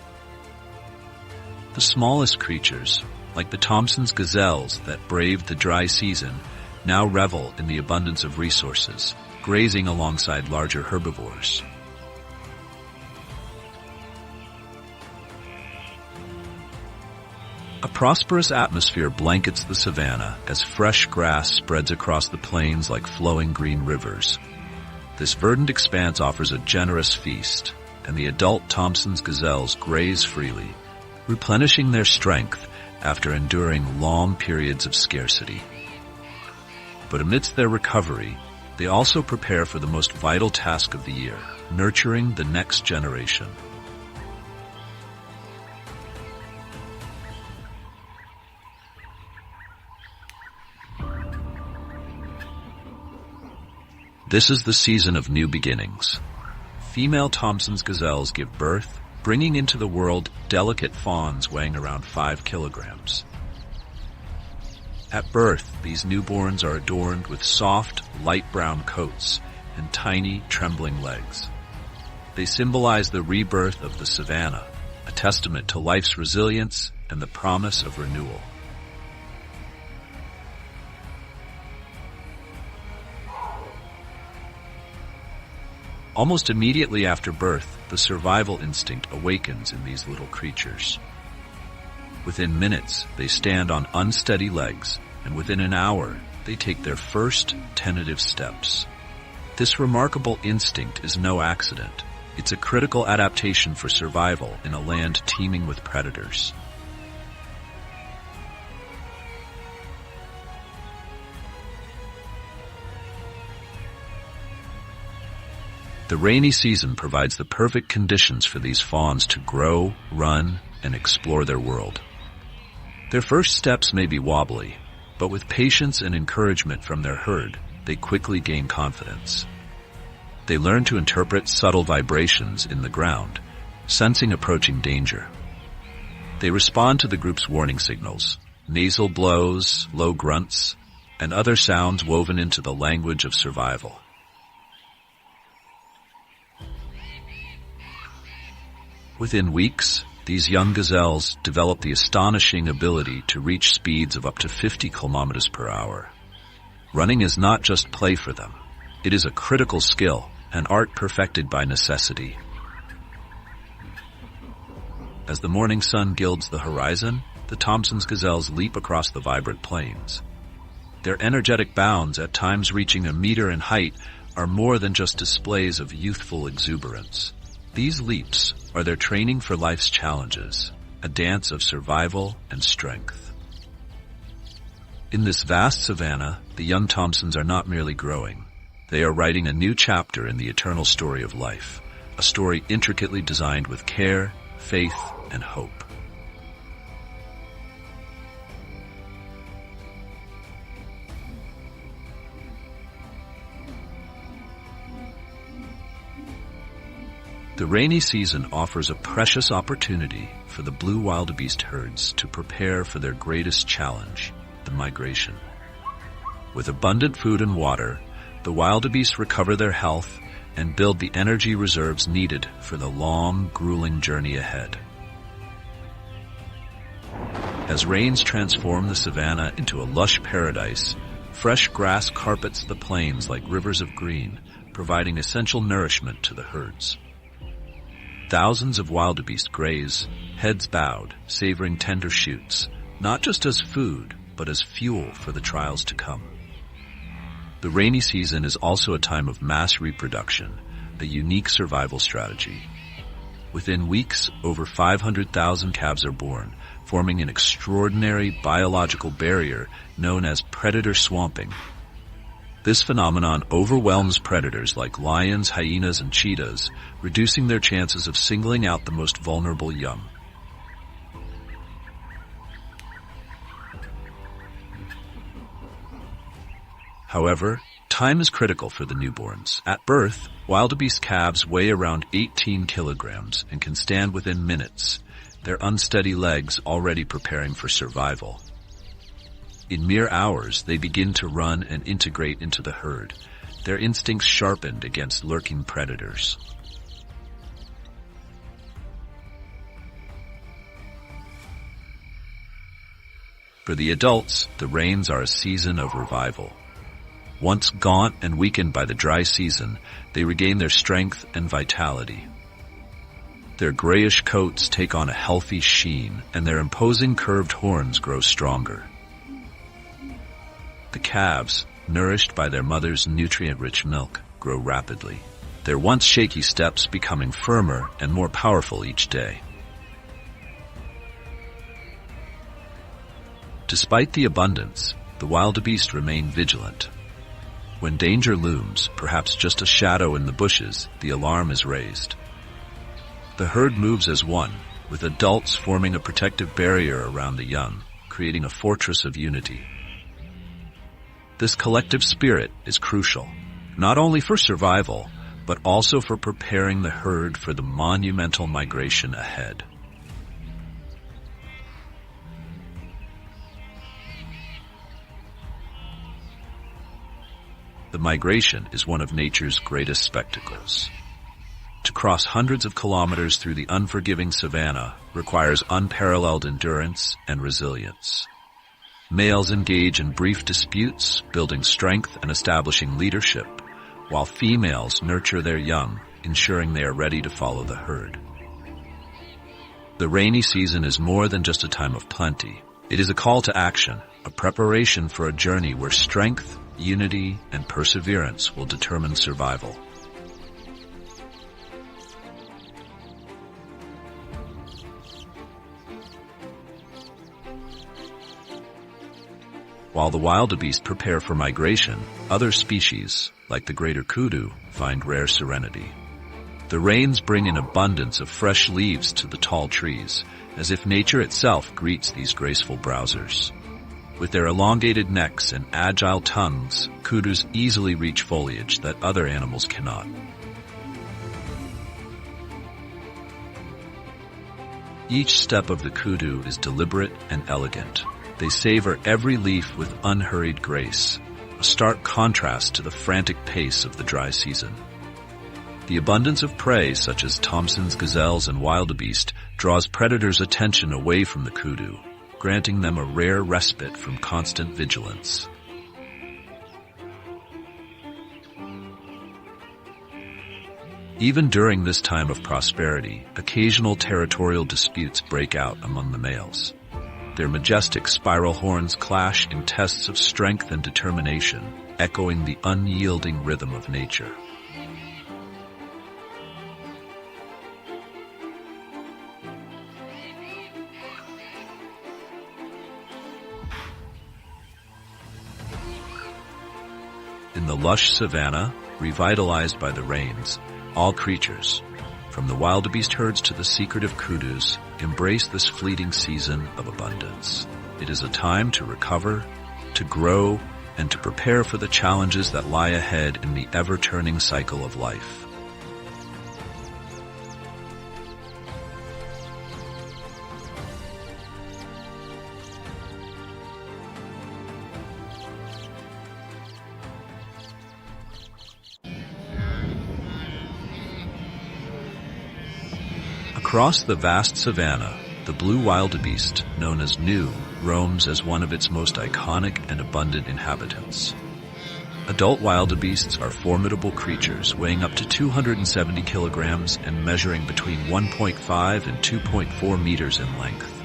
The smallest creatures, like the Thompson's gazelles that braved the dry season, now revel in the abundance of resources, grazing alongside larger herbivores. A prosperous atmosphere blankets the savanna as fresh grass spreads across the plains like flowing green rivers. This verdant expanse offers a generous feast, and the adult Thompson's gazelles graze freely, replenishing their strength after enduring long periods of scarcity. But amidst their recovery, they also prepare for the most vital task of the year, nurturing the next generation. This is the season of new beginnings. Female Thompson's gazelles give birth, bringing into the world delicate fawns weighing around 5 kilograms. At birth, these newborns are adorned with soft, light brown coats and tiny, trembling legs. They symbolize the rebirth of the savanna, a testament to life's resilience and the promise of renewal. Almost immediately after birth, the survival instinct awakens in these little creatures. Within minutes, they stand on unsteady legs, and within an hour, they take their first tentative steps. This remarkable instinct is no accident. It's a critical adaptation for survival in a land teeming with predators. The rainy season provides the perfect conditions for these fawns to grow, run, and explore their world. Their first steps may be wobbly, but with patience and encouragement from their herd, they quickly gain confidence. They learn to interpret subtle vibrations in the ground, sensing approaching danger. They respond to the group's warning signals, nasal blows, low grunts, and other sounds woven into the language of survival. Within weeks, these young gazelles develop the astonishing ability to reach speeds of up to 50 kilometers per hour. Running is not just play for them. It is a critical skill, an art perfected by necessity. As the morning sun gilds the horizon, the Thomson's gazelles leap across the vibrant plains. Their energetic bounds, at times reaching a meter in height, are more than just displays of youthful exuberance. These leaps are their training for life's challenges, a dance of survival and strength. In this vast savanna, the young Thomsons are not merely growing. They are writing a new chapter in the eternal story of life, a story intricately designed with care, faith, and hope. The rainy season offers a precious opportunity for the blue wildebeest herds to prepare for their greatest challenge, the migration. With abundant food and water, the wildebeest recover their health and build the energy reserves needed for the long, grueling journey ahead. As rains transform the savanna into a lush paradise, fresh grass carpets the plains like rivers of green, providing essential nourishment to the herds. Thousands of wildebeest graze, heads bowed, savoring tender shoots, not just as food, but as fuel for the trials to come. The rainy season is also a time of mass reproduction, a unique survival strategy. Within weeks, over 500,000 calves are born, forming an extraordinary biological barrier known as predator swamping. This phenomenon overwhelms predators like lions, hyenas, and cheetahs, reducing their chances of singling out the most vulnerable young. However, time is critical for the newborns. At birth, wildebeest calves weigh around 18 kilograms and can stand within minutes, their unsteady legs already preparing for survival. In mere hours, they begin to run and integrate into the herd, their instincts sharpened against lurking predators. For the adults, the rains are a season of revival. Once gaunt and weakened by the dry season, they regain their strength and vitality. Their grayish coats take on a healthy sheen, and their imposing curved horns grow stronger. The calves, nourished by their mother's nutrient-rich milk, grow rapidly, their once shaky steps becoming firmer and more powerful each day. Despite the abundance, the wildebeest remain vigilant. When danger looms, perhaps just a shadow in the bushes, the alarm is raised. The herd moves as one, with adults forming a protective barrier around the young, creating a fortress of unity. This collective spirit is crucial, not only for survival, but also for preparing the herd for the monumental migration ahead. The migration is one of nature's greatest spectacles. To cross hundreds of kilometers through the unforgiving savanna requires unparalleled endurance and resilience. Males engage in brief disputes, building strength and establishing leadership, while females nurture their young, ensuring they are ready to follow the herd. The rainy season is more than just a time of plenty. It is a call to action, a preparation for a journey where strength, unity, and perseverance will determine survival. While the wildebeest prepare for migration, other species, like the greater kudu, find rare serenity. The rains bring an abundance of fresh leaves to the tall trees, as if nature itself greets these graceful browsers. With their elongated necks and agile tongues, kudus easily reach foliage that other animals cannot. Each step of the kudu is deliberate and elegant. They savor every leaf with unhurried grace, a stark contrast to the frantic pace of the dry season. The abundance of prey, such as Thomson's gazelles and wildebeest, draws predators' attention away from the kudu, granting them a rare respite from constant vigilance. Even during this time of prosperity, occasional territorial disputes break out among the males. Their majestic spiral horns clash in tests of strength and determination, echoing the unyielding rhythm of nature. In the lush savanna, revitalized by the rains, all creatures, from the wildebeest herds to the secretive kudus, embrace this fleeting season of abundance. It is a time to recover, to grow, and to prepare for the challenges that lie ahead in the ever-turning cycle of life. Across the vast savanna, the blue wildebeest, known as Nu, roams as one of its most iconic and abundant inhabitants. Adult wildebeests are formidable creatures weighing up to 270 kilograms and measuring between 1.5 and 2.4 meters in length.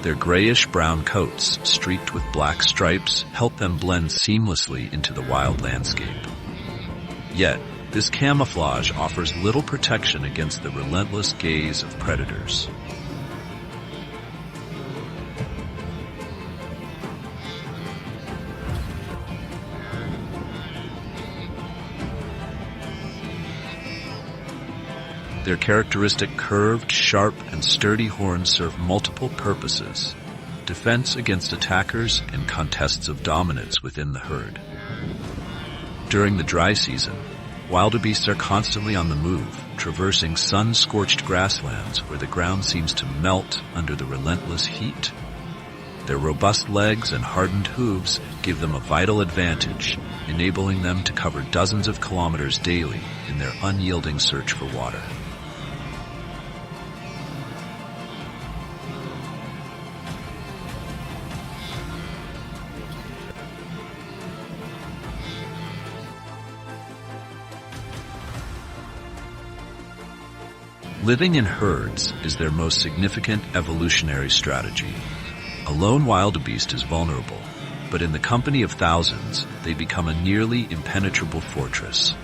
Their grayish-brown coats, streaked with black stripes, help them blend seamlessly into the wild landscape. Yet, this camouflage offers little protection against the relentless gaze of predators. Their characteristic curved, sharp, and sturdy horns serve multiple purposes: defense against attackers and contests of dominance within the herd. During the dry season, wildebeests are constantly on the move, traversing sun-scorched grasslands where the ground seems to melt under the relentless heat. Their robust legs and hardened hooves give them a vital advantage, enabling them to cover dozens of kilometers daily in their unyielding search for water. Living in herds is their most significant evolutionary strategy. A lone wildebeest is vulnerable, but in the company of thousands, they become a nearly impenetrable fortress.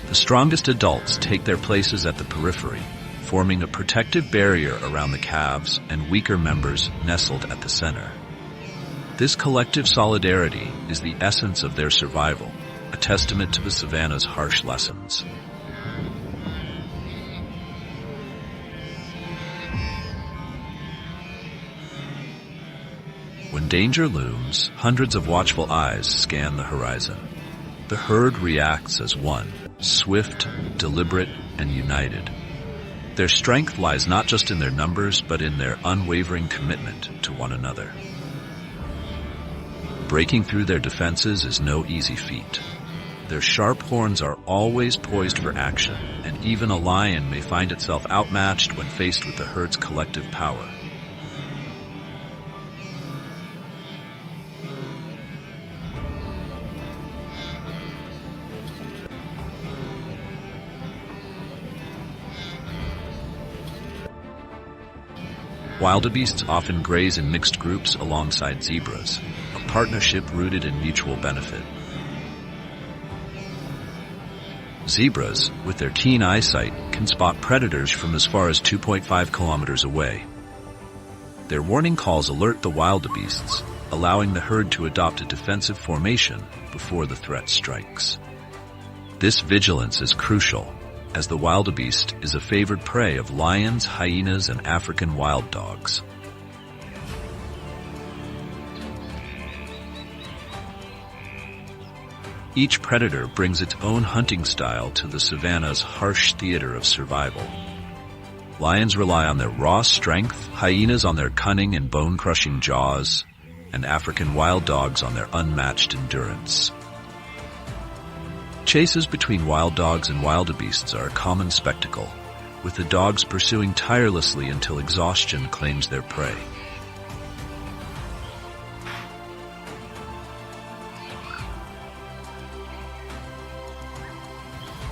The strongest adults take their places at the periphery, forming a protective barrier around the calves, and weaker members nestled at the center. This collective solidarity is the essence of their survival, a testament to the savanna's harsh lessons. When danger looms, hundreds of watchful eyes scan the horizon. The herd reacts as one, swift, deliberate, and united. Their strength lies not just in their numbers, but in their unwavering commitment to one another. Breaking through their defenses is no easy feat. Their sharp horns are always poised for action, and even a lion may find itself outmatched when faced with the herd's collective power. Wildebeests often graze in mixed groups alongside zebras, a partnership rooted in mutual benefit. Zebras, with their keen eyesight, can spot predators from as far as 2.5 kilometers away. Their warning calls alert the wildebeests, allowing the herd to adopt a defensive formation before the threat strikes. This vigilance is crucial, as the wildebeest is a favored prey of lions, hyenas, and African wild dogs. Each predator brings its own hunting style to the savanna's harsh theater of survival. Lions rely on their raw strength, hyenas on their cunning and bone-crushing jaws, and African wild dogs on their unmatched endurance. Chases between wild dogs and wildebeests are a common spectacle, with the dogs pursuing tirelessly until exhaustion claims their prey.